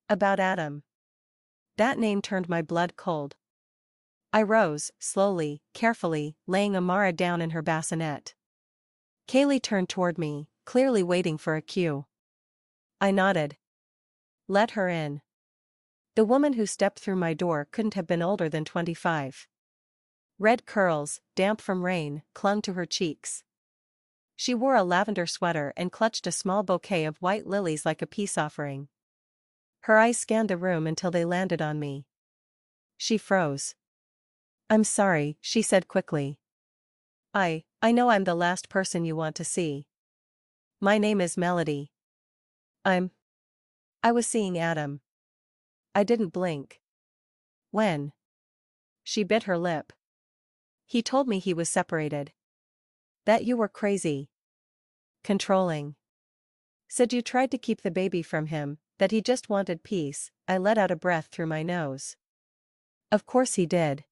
About Adam. That name turned my blood cold. I rose, slowly, carefully, laying Amara down in her bassinet. Kaylee turned toward me, clearly waiting for a cue. I nodded. Let her in. The woman who stepped through my door couldn't have been older than 25. Red curls, damp from rain, clung to her cheeks. She wore a lavender sweater and clutched a small bouquet of white lilies like a peace offering. Her eyes scanned the room until they landed on me. She froze. "I'm sorry," she said quickly. I know I'm the last person you want to see. My name is Melody. I was seeing Adam. I didn't blink. When? She bit her lip. He told me he was separated. That you were crazy. Controlling. Said you tried to keep the baby from him, that he just wanted peace. I let out a breath through my nose. Of course he did.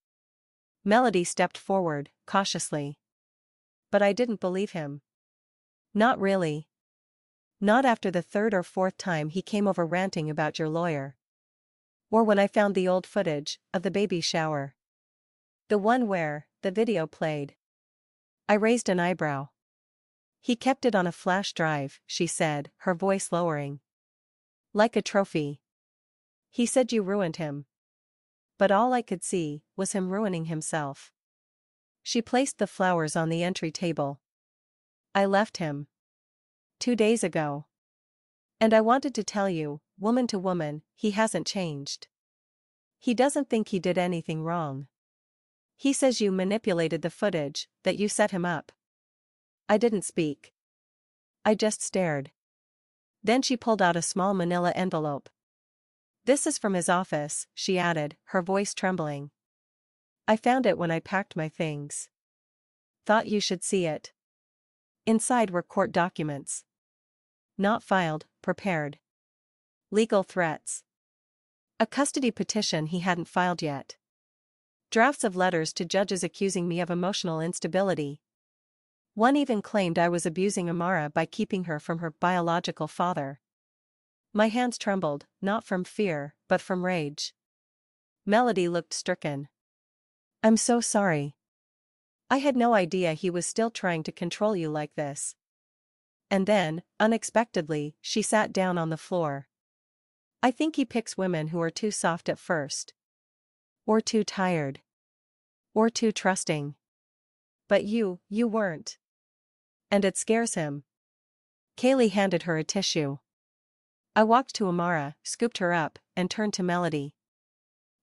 Melody stepped forward, cautiously. But I didn't believe him. Not really. Not after the 3rd or 4th time he came over ranting about your lawyer. Or when I found the old footage of the baby shower. The one where the video played. I raised an eyebrow. He kept it on a flash drive, she said, her voice lowering. Like a trophy. He said you ruined him. But all I could see was him ruining himself. She placed the flowers on the entry table. I left him 2 days ago. And I wanted to tell you, woman to woman, he hasn't changed. He doesn't think he did anything wrong. He says you manipulated the footage, that you set him up. I didn't speak. I just stared. Then she pulled out a small manila envelope. This is from his office, she added, her voice trembling. I found it when I packed my things. Thought you should see it. Inside were court documents. Not filed, prepared. Legal threats. A custody petition he hadn't filed yet. Drafts of letters to judges accusing me of emotional instability. One even claimed I was abusing Amara by keeping her from her biological father. My hands trembled, not from fear, but from rage. Melody looked stricken. I'm so sorry. I had no idea he was still trying to control you like this. And then, unexpectedly, she sat down on the floor. I think he picks women who are too soft at first. Or too tired. Or too trusting. But you weren't. And it scares him. Kaylee handed her a tissue. I walked to Amara, scooped her up, and turned to Melody.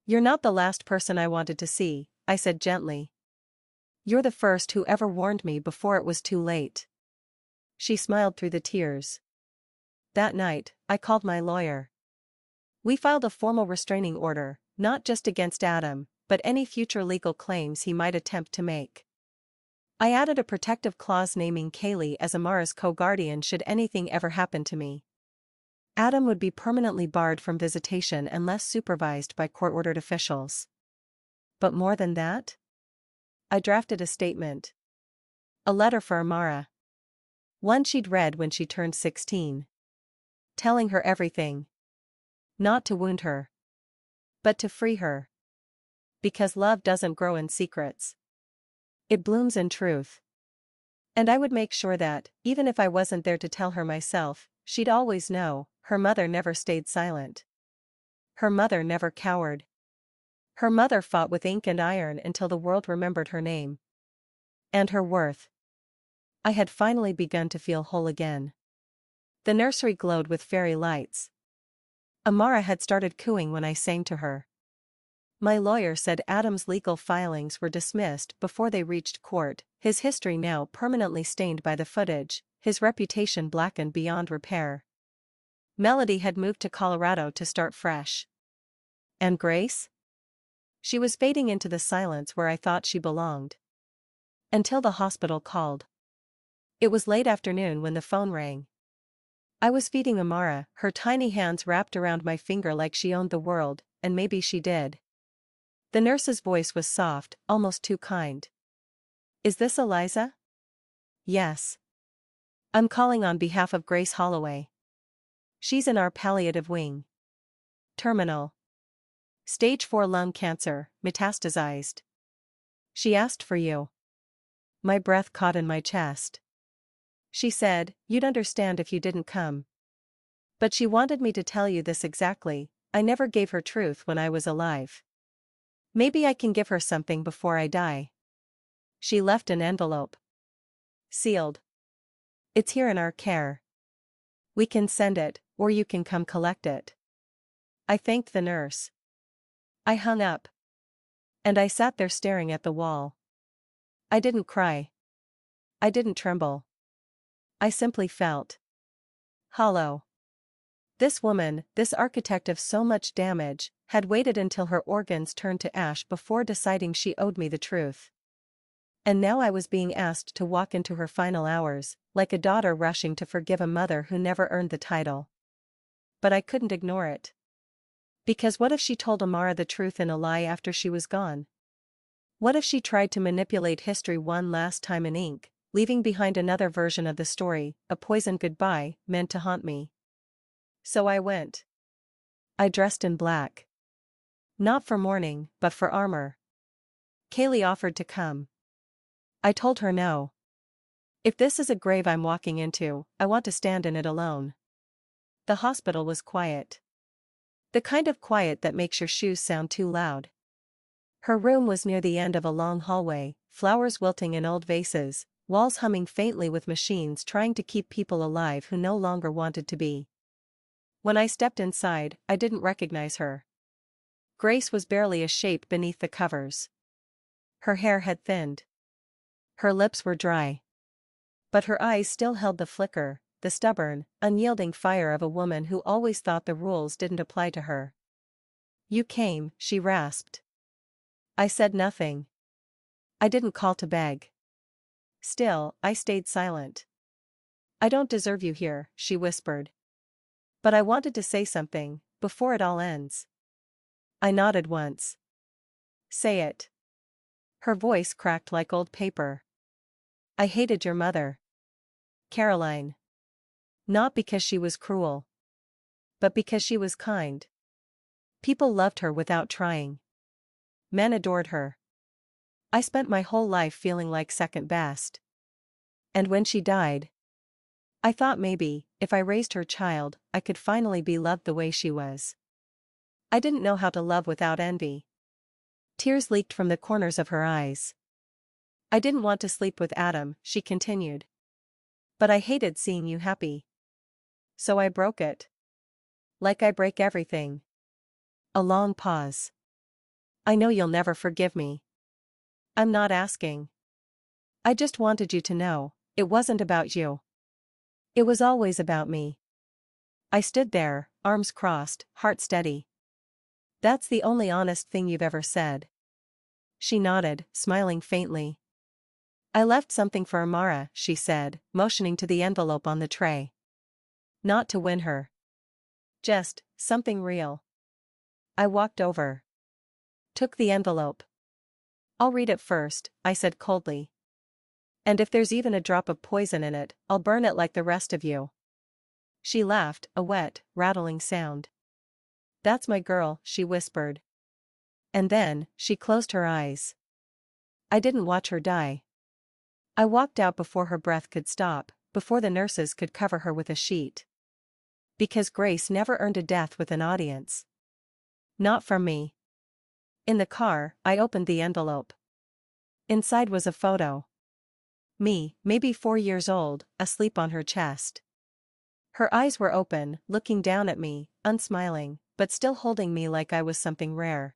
You're not the last person I wanted to see, I said gently. You're the first who ever warned me before it was too late. She smiled through the tears. That night, I called my lawyer. We filed a formal restraining order, not just against Adam, but any future legal claims he might attempt to make. I added a protective clause naming Kaylee as Amara's co-guardian should anything ever happen to me. Adam would be permanently barred from visitation unless supervised by court-ordered officials. But more than that? I drafted a statement. A letter for Amara. One she'd read when she turned 16. Telling her everything. Not to wound her. But to free her. Because love doesn't grow in secrets. It blooms in truth. And I would make sure that, even if I wasn't there to tell her myself, she'd always know, her mother never stayed silent. Her mother never cowered. Her mother fought with ink and iron until the world remembered her name. And her worth. I had finally begun to feel whole again. The nursery glowed with fairy lights. Amara had started cooing when I sang to her. My lawyer said Adam's legal filings were dismissed before they reached court, his history now permanently stained by the footage, his reputation blackened beyond repair. Melody had moved to Colorado to start fresh. And Grace? She was fading into the silence where I thought she belonged. Until the hospital called. It was late afternoon when the phone rang. I was feeding Amara, her tiny hands wrapped around my finger like she owned the world, and maybe she did. The nurse's voice was soft, almost too kind. Is this Eliza? Yes. I'm calling on behalf of Grace Holloway. She's in our palliative wing. Terminal. Stage 4 lung cancer, metastasized. She asked for you. My breath caught in my chest. She said, you'd understand if you didn't come. But she wanted me to tell you this exactly. I never gave her truth when I was alive. Maybe I can give her something before I die. She left an envelope. Sealed. It's here in our care. We can send it, or you can come collect it. I thanked the nurse. I hung up. And I sat there staring at the wall. I didn't cry. I didn't tremble. I simply felt hollow. This woman, this architect of so much damage, had waited until her organs turned to ash before deciding she owed me the truth. And now I was being asked to walk into her final hours, like a daughter rushing to forgive a mother who never earned the title. But I couldn't ignore it. Because what if she told Amara the truth in a lie after she was gone? What if she tried to manipulate history one last time in ink, leaving behind another version of the story, a poisoned goodbye, meant to haunt me? So I went. I dressed in black. Not for mourning, but for armor. Kaylee offered to come. I told her no. If this is a grave I'm walking into, I want to stand in it alone. The hospital was quiet. The kind of quiet that makes your shoes sound too loud. Her room was near the end of a long hallway, flowers wilting in old vases, walls humming faintly with machines trying to keep people alive who no longer wanted to be. When I stepped inside, I didn't recognize her. Grace was barely a shape beneath the covers. Her hair had thinned. Her lips were dry. But her eyes still held the flicker, the stubborn, unyielding fire of a woman who always thought the rules didn't apply to her. You came, she rasped. I said nothing. I didn't call to beg. Still, I stayed silent. I don't deserve you here, she whispered. But I wanted to say something, before it all ends. I nodded once. Say it. Her voice cracked like old paper. I hated your mother. Caroline. Not because she was cruel. But because she was kind. People loved her without trying. Men adored her. I spent my whole life feeling like second best. And when she died, I thought maybe, if I raised her child, I could finally be loved the way she was. I didn't know how to love without envy. Tears leaked from the corners of her eyes. I didn't want to sleep with Adam, she continued. But I hated seeing you happy. So I broke it. Like I break everything. A long pause. I know you'll never forgive me. I'm not asking. I just wanted you to know, it wasn't about you. It was always about me. I stood there, arms crossed, heart steady. That's the only honest thing you've ever said. She nodded, smiling faintly. I left something for Amara, she said, motioning to the envelope on the tray. Not to win her. Just, something real. I walked over. Took the envelope. I'll read it first, I said coldly. And if there's even a drop of poison in it, I'll burn it like the rest of you. She laughed, a wet, rattling sound. That's my girl, she whispered. And then, she closed her eyes. I didn't watch her die. I walked out before her breath could stop, before the nurses could cover her with a sheet. Because Grace never earned a death with an audience. Not from me. In the car, I opened the envelope. Inside was a photo. Me, maybe 4 years old, asleep on her chest. Her eyes were open, looking down at me, unsmiling, but still holding me like I was something rare.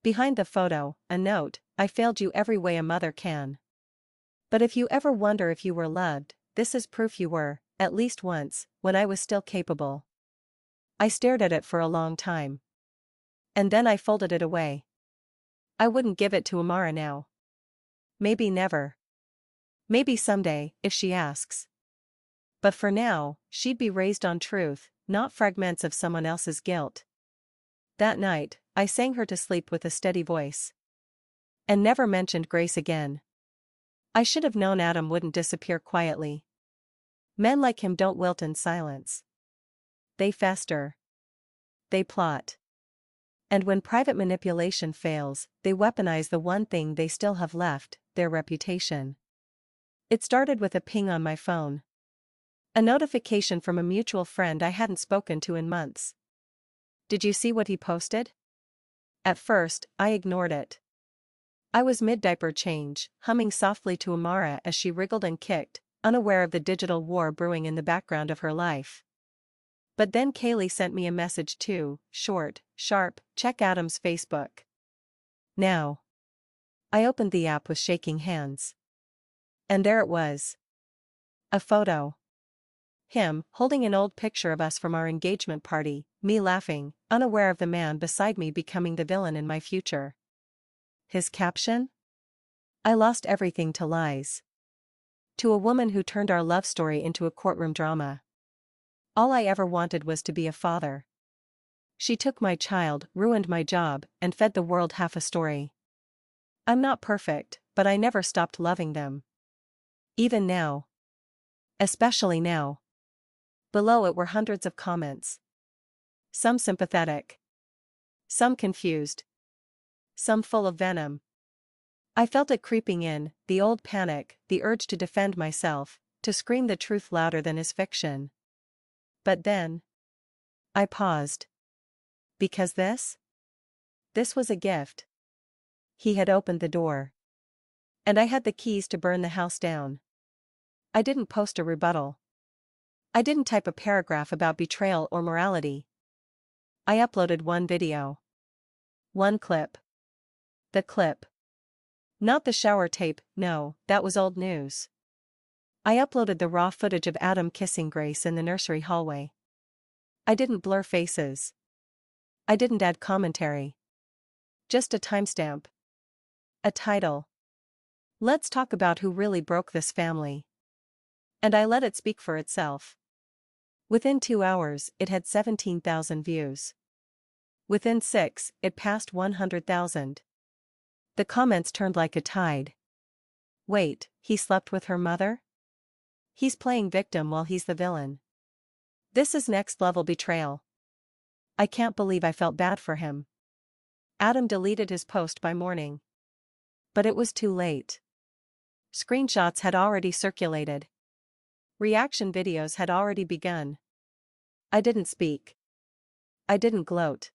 Behind the photo, a note, I failed you every way a mother can. But if you ever wonder if you were loved, this is proof you were, at least once, when I was still capable. I stared at it for a long time. And then I folded it away. I wouldn't give it to Amara now. Maybe never. Maybe someday, if she asks. But for now, she'd be raised on truth, not fragments of someone else's guilt. That night, I sang her to sleep with a steady voice. And never mentioned Grace again. I should have known Adam wouldn't disappear quietly. Men like him don't wilt in silence. They fester. They plot. And when private manipulation fails, they weaponize the one thing they still have left, their reputation. It started with a ping on my phone. A notification from a mutual friend I hadn't spoken to in months. Did you see what he posted? At first, I ignored it. I was mid-diaper change, humming softly to Amara as she wriggled and kicked, unaware of the digital war brewing in the background of her life. But then Kaylee sent me a message too, short, sharp, check Adam's Facebook. Now. I opened the app with shaking hands. And there it was. A photo. Him, holding an old picture of us from our engagement party, me laughing, unaware of the man beside me becoming the villain in my future. His caption? I lost everything to lies. To a woman who turned our love story into a courtroom drama. All I ever wanted was to be a father. She took my child, ruined my job, and fed the world half a story. I'm not perfect, but I never stopped loving them. Even now. Especially now. Below it were hundreds of comments. Some sympathetic. Some confused. Some full of venom. I felt it creeping in, the old panic, the urge to defend myself, to scream the truth louder than his fiction. But then. I paused. Because this? This was a gift. He had opened the door. And I had the keys to burn the house down. I didn't post a rebuttal. I didn't type a paragraph about betrayal or morality. I uploaded one video. One clip. The clip. Not the shower tape, no, that was old news. I uploaded the raw footage of Adam kissing Grace in the nursery hallway. I didn't blur faces. I didn't add commentary. Just a timestamp. A title. Let's talk about who really broke this family. And I let it speak for itself. Within 2 hours, it had 17,000 views. Within 6, it passed 100,000. The comments turned like a tide. Wait, he slept with her mother? He's playing victim while he's the villain. This is next-level betrayal. I can't believe I felt bad for him. Adam deleted his post by morning. But it was too late. Screenshots had already circulated. Reaction videos had already begun. I didn't speak. I didn't gloat.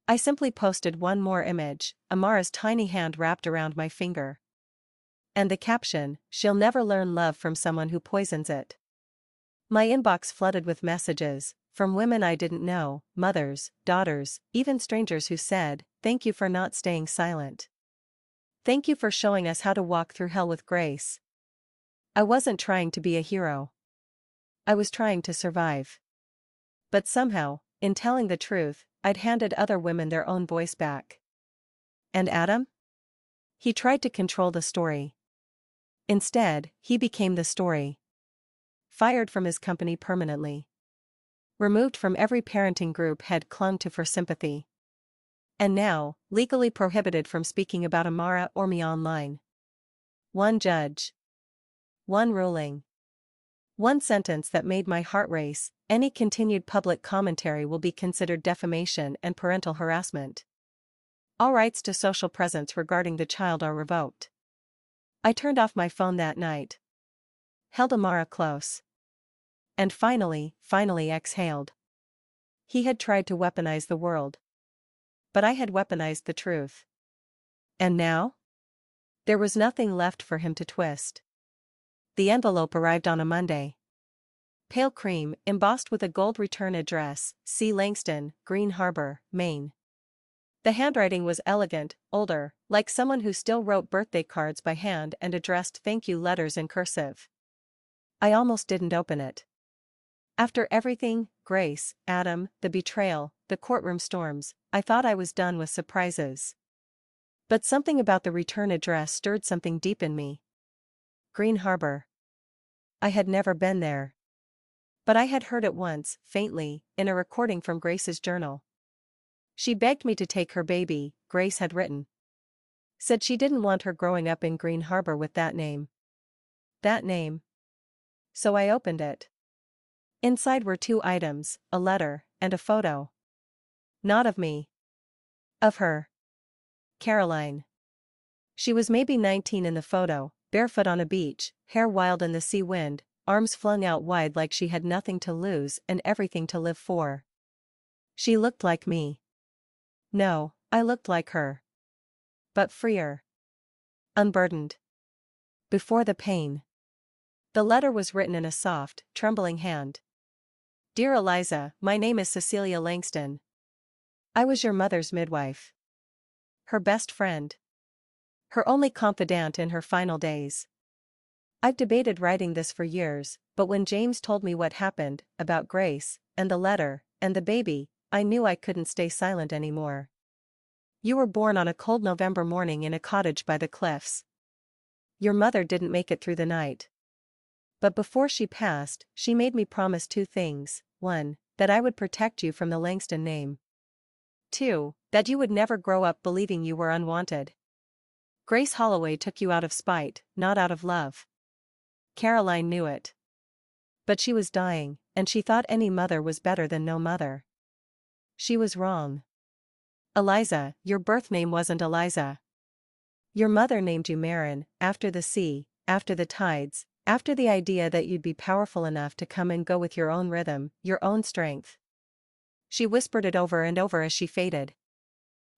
I simply posted one more image, Amara's tiny hand wrapped around my finger. And the caption, she'll never learn love from someone who poisons it. My inbox flooded with messages, from women I didn't know, mothers, daughters, even strangers who said, thank you for not staying silent. Thank you for showing us how to walk through hell with grace. I wasn't trying to be a hero. I was trying to survive. But somehow, in telling the truth, I'd handed other women their own voice back. And Adam? He tried to control the story. Instead, he became the story. Fired from his company permanently. Removed from every parenting group had clung to for sympathy. And now, legally prohibited from speaking about Amara or me online. One judge. One ruling. One sentence that made my heart race: any continued public commentary will be considered defamation and parental harassment. All rights to social presence regarding the child are revoked. I turned off my phone that night. Held Amara close. And finally exhaled. He had tried to weaponize the world. But I had weaponized the truth. And now? There was nothing left for him to twist. The envelope arrived on a Monday. Pale cream, embossed with a gold return address, C. Langston, Green Harbor, Maine. The handwriting was elegant, older, like someone who still wrote birthday cards by hand and addressed thank you letters in cursive. I almost didn't open it. After everything, Grace, Adam, the betrayal, the courtroom storms, I thought I was done with surprises. But something about the return address stirred something deep in me. Green Harbor. I had never been there. But I had heard it once, faintly, in a recording from Grace's journal. She begged me to take her baby, Grace had written. Said she didn't want her growing up in Green Harbor with that name. That name. So I opened it. Inside were 2 items, a letter, and a photo. Not of me. Of her. Caroline. She was maybe 19 in the photo, barefoot on a beach, hair wild in the sea wind, arms flung out wide like she had nothing to lose and everything to live for. She looked like me. No, I looked like her. But freer. Unburdened. Before the pain. The letter was written in a soft, trembling hand. Dear Eliza, my name is Cecilia Langston. I was your mother's midwife. Her best friend. Her only confidant in her final days. I've debated writing this for years, but when James told me what happened, about Grace, and the letter, and the baby, I knew I couldn't stay silent anymore. You were born on a cold November morning in a cottage by the cliffs. Your mother didn't make it through the night. But before she passed, she made me promise 2 things. 1, that I would protect you from the Langston name. 2, that you would never grow up believing you were unwanted. Grace Holloway took you out of spite, not out of love. Caroline knew it. But she was dying, and she thought any mother was better than no mother. She was wrong. Eliza, your birth name wasn't Eliza. Your mother named you Marin, after the sea, after the tides, after the idea that you'd be powerful enough to come and go with your own rhythm, your own strength. She whispered it over and over as she faded.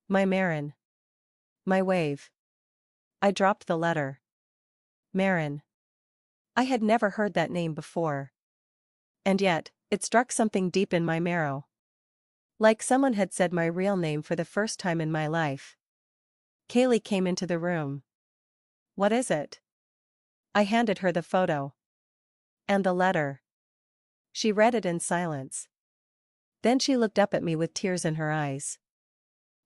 My Marin. My wave. I dropped the letter. Marin. I had never heard that name before. And yet, it struck something deep in my marrow. Like someone had said my real name for the first time in my life. Kaylee came into the room. What is it? I handed her the photo. And the letter. She read it in silence. Then she looked up at me with tears in her eyes.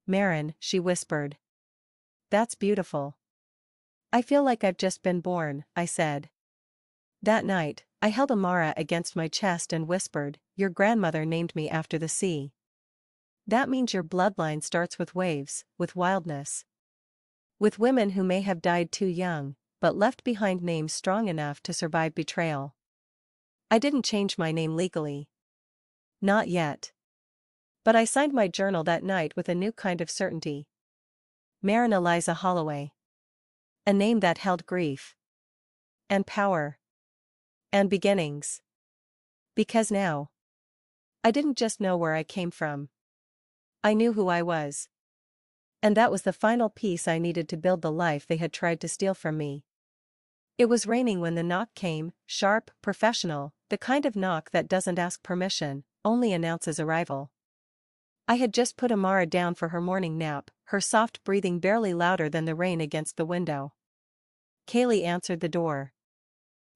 Marin, she whispered. That's beautiful. I feel like I've just been born, I said. That night, I held Amara against my chest and whispered, your grandmother named me after the sea. That means your bloodline starts with waves, with wildness. With women who may have died too young, but left behind names strong enough to survive betrayal. I didn't change my name legally. Not yet. But I signed my journal that night with a new kind of certainty. Marin Eliza Holloway. A name that held grief. And power. And beginnings. Because now. I didn't just know where I came from. I knew who I was. And that was the final piece I needed to build the life they had tried to steal from me. It was raining when the knock came, sharp, professional, the kind of knock that doesn't ask permission, only announces arrival. I had just put Amara down for her morning nap, her soft breathing barely louder than the rain against the window. Kaylee answered the door.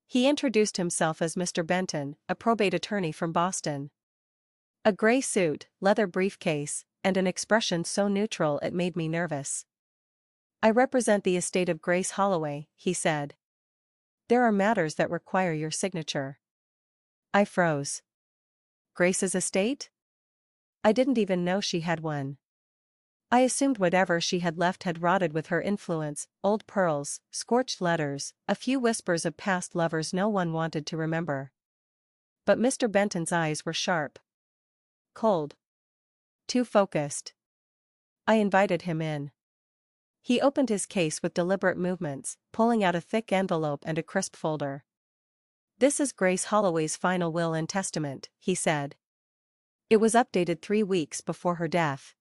He introduced himself as Mr. Benton, a probate attorney from Boston. A gray suit, leather briefcase, and an expression so neutral it made me nervous. "I represent the estate of Grace Holloway," he said. "There are matters that require your signature." I froze. Grace's estate? I didn't even know she had one. I assumed whatever she had left had rotted with her influence: old pearls, scorched letters, a few whispers of past lovers no one wanted to remember. But Mr. Benton's eyes were sharp. Cold. Too focused. I invited him in. He opened his case with deliberate movements, pulling out a thick envelope and a crisp folder. "This is Grace Holloway's final will and testament," he said. It was updated 3 weeks before her death.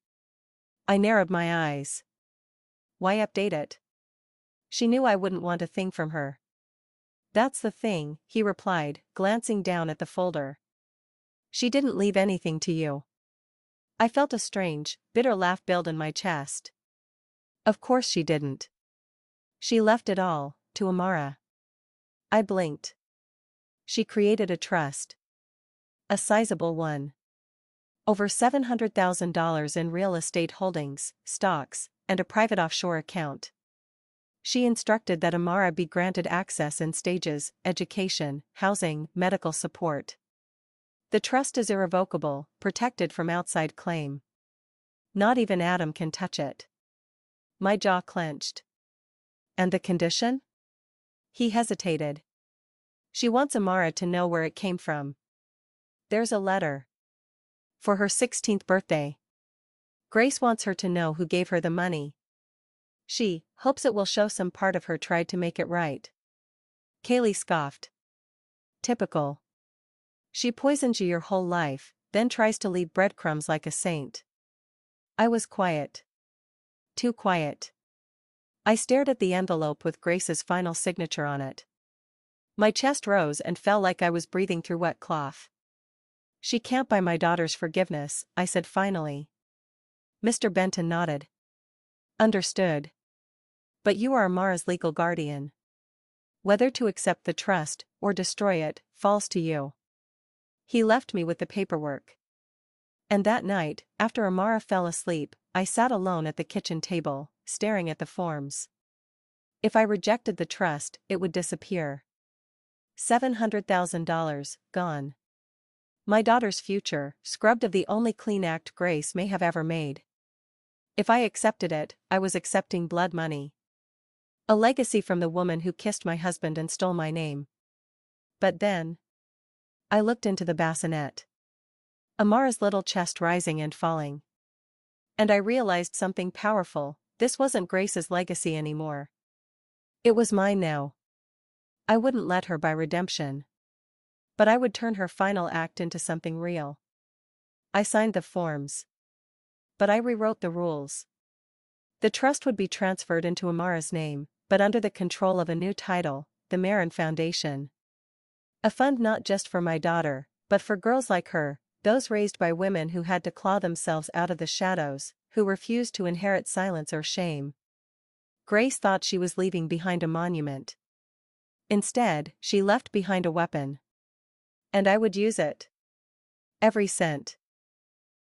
I narrowed my eyes. Why update it? She knew I wouldn't want a thing from her. "That's the thing," he replied, glancing down at the folder. "She didn't leave anything to you." I felt a strange, bitter laugh build in my chest. Of course she didn't. She left it all to Amara. I blinked. She created a trust. A sizable one. Over $700,000 in real estate holdings, stocks, and a private offshore account. She instructed that Amara be granted access in stages: education, housing, medical support. The trust is irrevocable, protected from outside claim. Not even Adam can touch it. My jaw clenched. And the condition? He hesitated. She wants Amara to know where it came from. There's a letter. For her 16th birthday. Grace wants her to know who gave her the money. She hopes it will show some part of her tried to make it right. Kaylee scoffed. Typical. She poisons you your whole life, then tries to leave breadcrumbs like a saint. I was quiet. Too quiet. I stared at the envelope with Grace's final signature on it. My chest rose and fell like I was breathing through wet cloth. "She can't buy my daughter's forgiveness," I said finally. Mr. Benton nodded. "Understood. But you are Amara's legal guardian. Whether to accept the trust or destroy it falls to you." He left me with the paperwork. And that night, after Amara fell asleep, I sat alone at the kitchen table, staring at the forms. If I rejected the trust, it would disappear. $700,000 gone. My daughter's future, scrubbed of the only clean act Grace may have ever made. If I accepted it, I was accepting blood money. A legacy from the woman who kissed my husband and stole my name. But then, I looked into the bassinet. Amara's little chest rising and falling. And I realized something powerful: this wasn't Grace's legacy anymore. It was mine now. I wouldn't let her buy redemption. But I would turn her final act into something real. I signed the forms. But I rewrote the rules. The trust would be transferred into Amara's name, but under the control of a new title, the Marin Foundation. A fund not just for my daughter, but for girls like her, those raised by women who had to claw themselves out of the shadows, who refused to inherit silence or shame. Grace thought she was leaving behind a monument. Instead, she left behind a weapon. And I would use it. Every cent.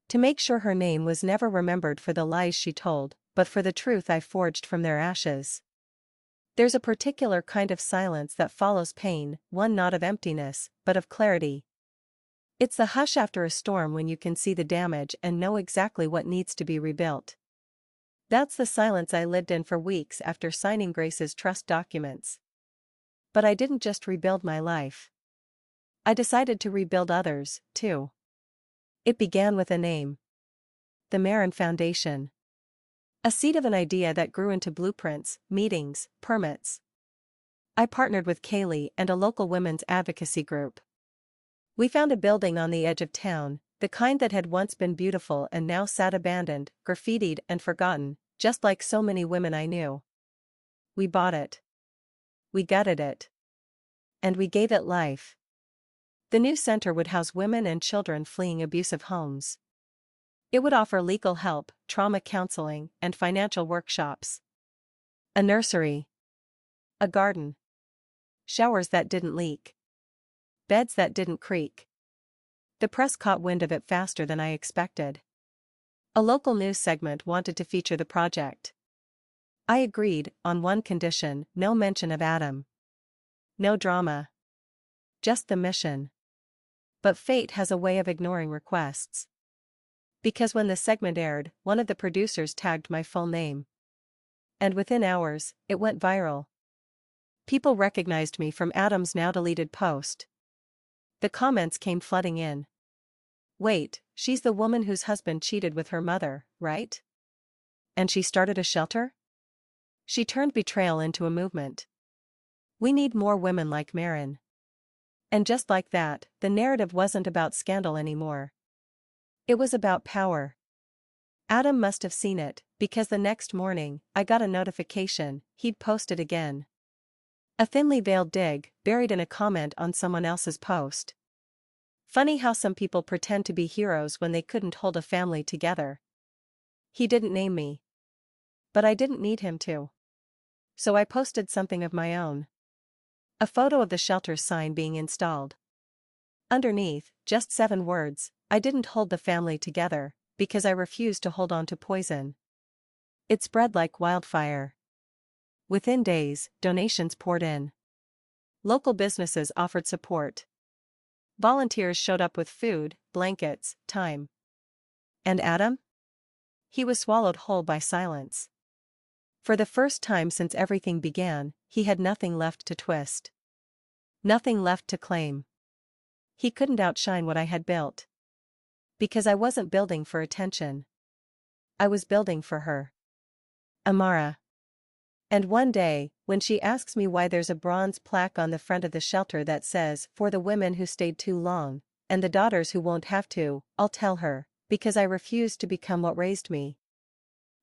To make sure her name was never remembered for the lies she told, but for the truth I forged from their ashes. There's a particular kind of silence that follows pain, one not of emptiness, but of clarity. It's the hush after a storm when you can see the damage and know exactly what needs to be rebuilt. That's the silence I lived in for weeks after signing Grace's trust documents. But I didn't just rebuild my life. I decided to rebuild others, too. It began with a name. The Marin Foundation. A seed of an idea that grew into blueprints, meetings, permits. I partnered with Kaylee and a local women's advocacy group. We found a building on the edge of town, the kind that had once been beautiful and now sat abandoned, graffitied and forgotten, just like so many women I knew. We bought it. We gutted it. And we gave it life. The new center would house women and children fleeing abusive homes. It would offer legal help, trauma counseling, and financial workshops. A nursery. A garden. showers that didn't leak, beds that didn't creak. The press caught wind of it faster than I expected. A local news segment wanted to feature the project. I agreed, on one condition: no mention of Adam. No drama. Just the mission. But fate has a way of ignoring requests. Because when the segment aired, one of the producers tagged my full name. And within hours, it went viral. People recognized me from Adam's now-deleted post. The comments came flooding in. Wait, she's the woman whose husband cheated with her mother, right? And she started a shelter? She turned betrayal into a movement. We need more women like Marin. And just like that, the narrative wasn't about scandal anymore. It was about power. Adam must have seen it, because the next morning, I got a notification he'd posted again. A thinly veiled dig, buried in a comment on someone else's post. Funny how some people pretend to be heroes when they couldn't hold a family together. He didn't name me. But I didn't need him to. So I posted something of my own. A photo of the shelter's sign being installed. Underneath, just 7 words: I didn't hold the family together, because I refused to hold on to poison. It spread like wildfire. Within days, donations poured in. Local businesses offered support. Volunteers showed up with food, blankets, time. And Adam? He was swallowed whole by silence. For the first time since everything began, he had nothing left to twist. Nothing left to claim. He couldn't outshine what I had built. Because I wasn't building for attention. I was building for her. Amara. And one day, when she asks me why there's a bronze plaque on the front of the shelter that says, "For the women who stayed too long, and the daughters who won't have to," I'll tell her, because I refused to become what raised me.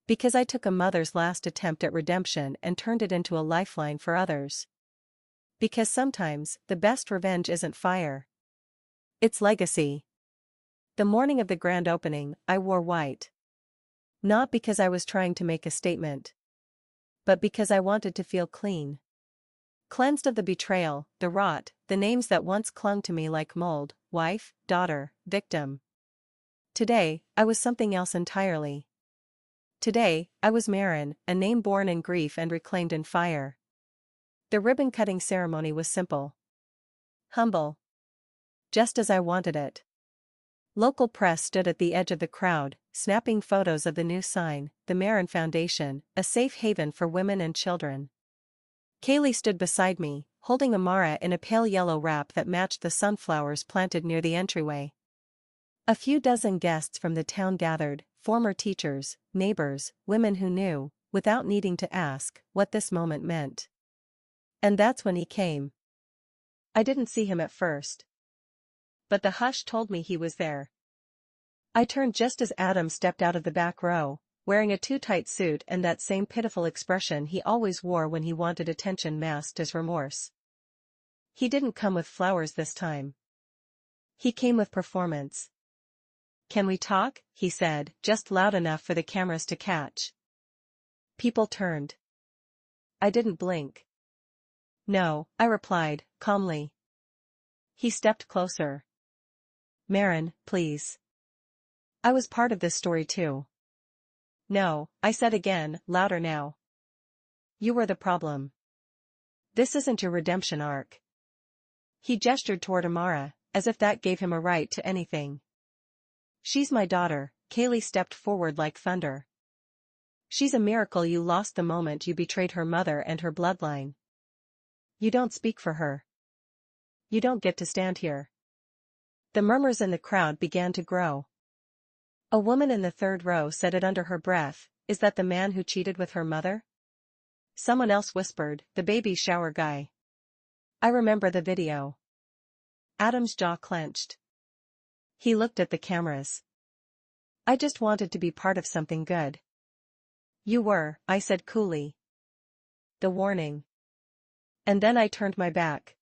Because I took a mother's last attempt at redemption and turned it into a lifeline for others. Because sometimes, the best revenge isn't fire. It's legacy. The morning of the grand opening, I wore white. Not because I was trying to make a statement. But because I wanted to feel clean. Cleansed of the betrayal, the rot, the names that once clung to me like mold: wife, daughter, victim. Today, I was something else entirely. Today, I was Marin, a name born in grief and reclaimed in fire. The ribbon-cutting ceremony was simple. Humble. Just as I wanted it. Local press stood at the edge of the crowd, snapping photos of the new sign, the Marin Foundation, a safe haven for women and children. Kaylee stood beside me, holding Amara in a pale yellow wrap that matched the sunflowers planted near the entryway. A few dozen guests from the town gathered: former teachers, neighbors, women who knew, without needing to ask, what this moment meant. And that's when he came. I didn't see him at first. But the hush told me he was there. I turned just as Adam stepped out of the back row, wearing a too-tight suit and that same pitiful expression he always wore when he wanted attention masked as remorse. He didn't come with flowers this time. He came with performance. "Can we talk?" he said, just loud enough for the cameras to catch. People turned. I didn't blink. "No," I replied, calmly. He stepped closer. "Marin, please. I was part of this story too." "No," I said again, louder now. "You were the problem. This isn't your redemption arc." He gestured toward Amara, as if that gave him a right to anything. "She's my daughter." Kaylee stepped forward like thunder. "She's a miracle you lost the moment you betrayed her mother and her bloodline. You don't speak for her. You don't get to stand here." The murmurs in the crowd began to grow. A woman in the third row said it under her breath: "Is that the man who cheated with her mother?" Someone else whispered, "The baby shower guy." I remember the video. Adam's jaw clenched. He looked at the cameras. "I just wanted to be part of something good." "You were," I said coolly. The warning. And then I turned my back.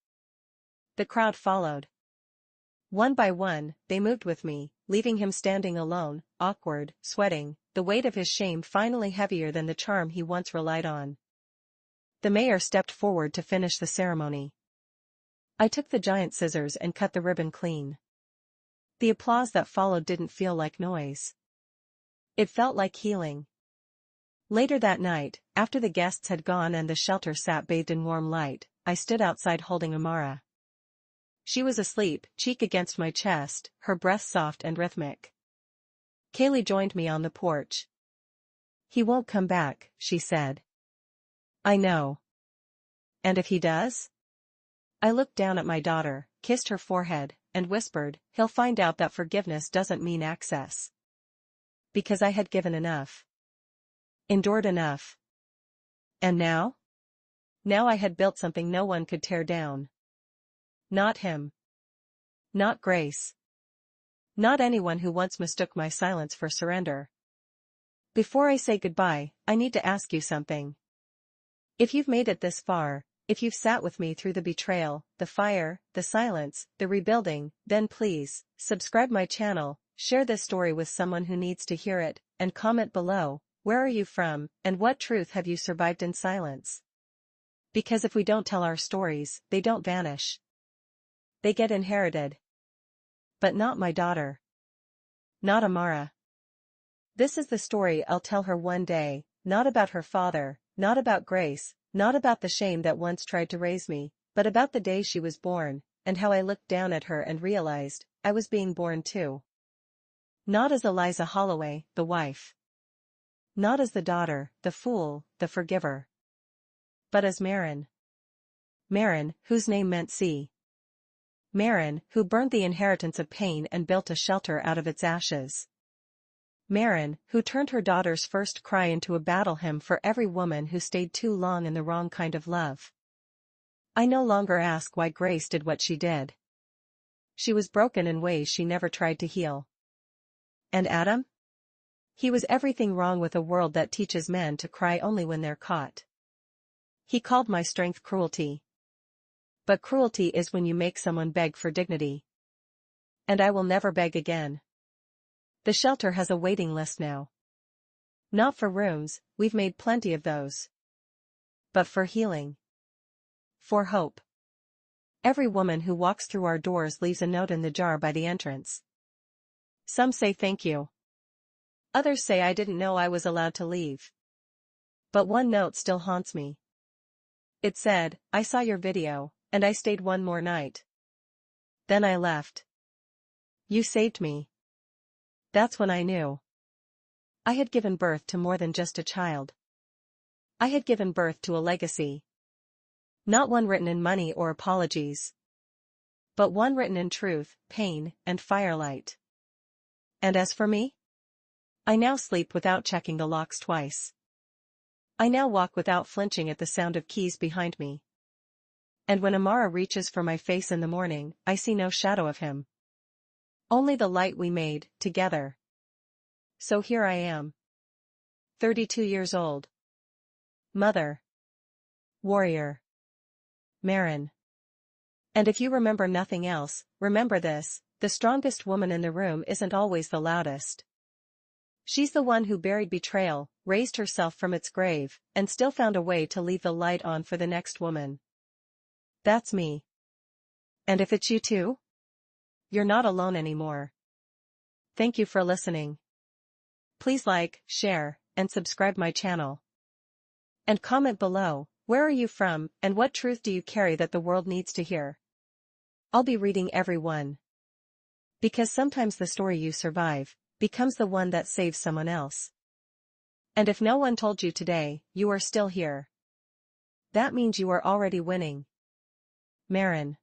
The crowd followed. One by one, they moved with me, leaving him standing alone, awkward, sweating, the weight of his shame finally heavier than the charm he once relied on. The mayor stepped forward to finish the ceremony. I took the giant scissors and cut the ribbon clean. The applause that followed didn't feel like noise. It felt like healing. Later that night, after the guests had gone and the shelter sat bathed in warm light, I stood outside holding Amara. She was asleep, cheek against my chest, her breath soft and rhythmic. Kaylee joined me on the porch. "He won't come back," she said. "I know. And if he does?" I looked down at my daughter, kissed her forehead, and whispered, "He'll find out that forgiveness doesn't mean access." Because I had given enough. Endured enough. And now? Now I had built something no one could tear down. Not him. Not Grace. Not anyone who once mistook my silence for surrender. Before I say goodbye, I need to ask you something. If you've made it this far, if you've sat with me through the betrayal, the fire, the silence, the rebuilding, then please, subscribe my channel, share this story with someone who needs to hear it, and comment below, where are you from, and what truth have you survived in silence? Because if we don't tell our stories, they don't vanish. They get inherited. But not my daughter. Not Amara. This is the story I'll tell her one day, not about her father, not about Grace, not about the shame that once tried to raise me, but about the day she was born, and how I looked down at her and realized, I was being born too. Not as Eliza Holloway, the wife. Not as the daughter, the fool, the forgiver. But as Marin. Marin, whose name meant sea. Marin, who burned the inheritance of pain and built a shelter out of its ashes. Marin, who turned her daughter's first cry into a battle hymn for every woman who stayed too long in the wrong kind of love. I no longer ask why Grace did what she did. She was broken in ways she never tried to heal. And Adam? He was everything wrong with a world that teaches men to cry only when they're caught. He called my strength cruelty. But cruelty is when you make someone beg for dignity. And I will never beg again. The shelter has a waiting list now. Not for rooms, we've made plenty of those. But for healing. For hope. Every woman who walks through our doors leaves a note in the jar by the entrance. Some say thank you. Others say I didn't know I was allowed to leave. But one note still haunts me. It said, "I saw your video, and I stayed one more night. Then I left. You saved me." That's when I knew. I had given birth to more than just a child. I had given birth to a legacy. Not one written in money or apologies. But one written in truth, pain, and firelight. And as for me? I now sleep without checking the locks twice. I now walk without flinching at the sound of keys behind me. And when Amara reaches for my face in the morning, I see no shadow of him. Only the light we made, together. So here I am. 32 years old. Mother. Warrior. Marin. And if you remember nothing else, remember this, the strongest woman in the room isn't always the loudest. She's the one who buried betrayal, raised herself from its grave, and still found a way to leave the light on for the next woman. That's me. And if it's you too? You're not alone anymore. Thank you for listening. Please like, share, and subscribe my channel. And comment below, where are you from, and what truth do you carry that the world needs to hear? I'll be reading every one. Because sometimes the story you survive becomes the one that saves someone else. And if no one told you today, you are still here. That means you are already winning. Marin.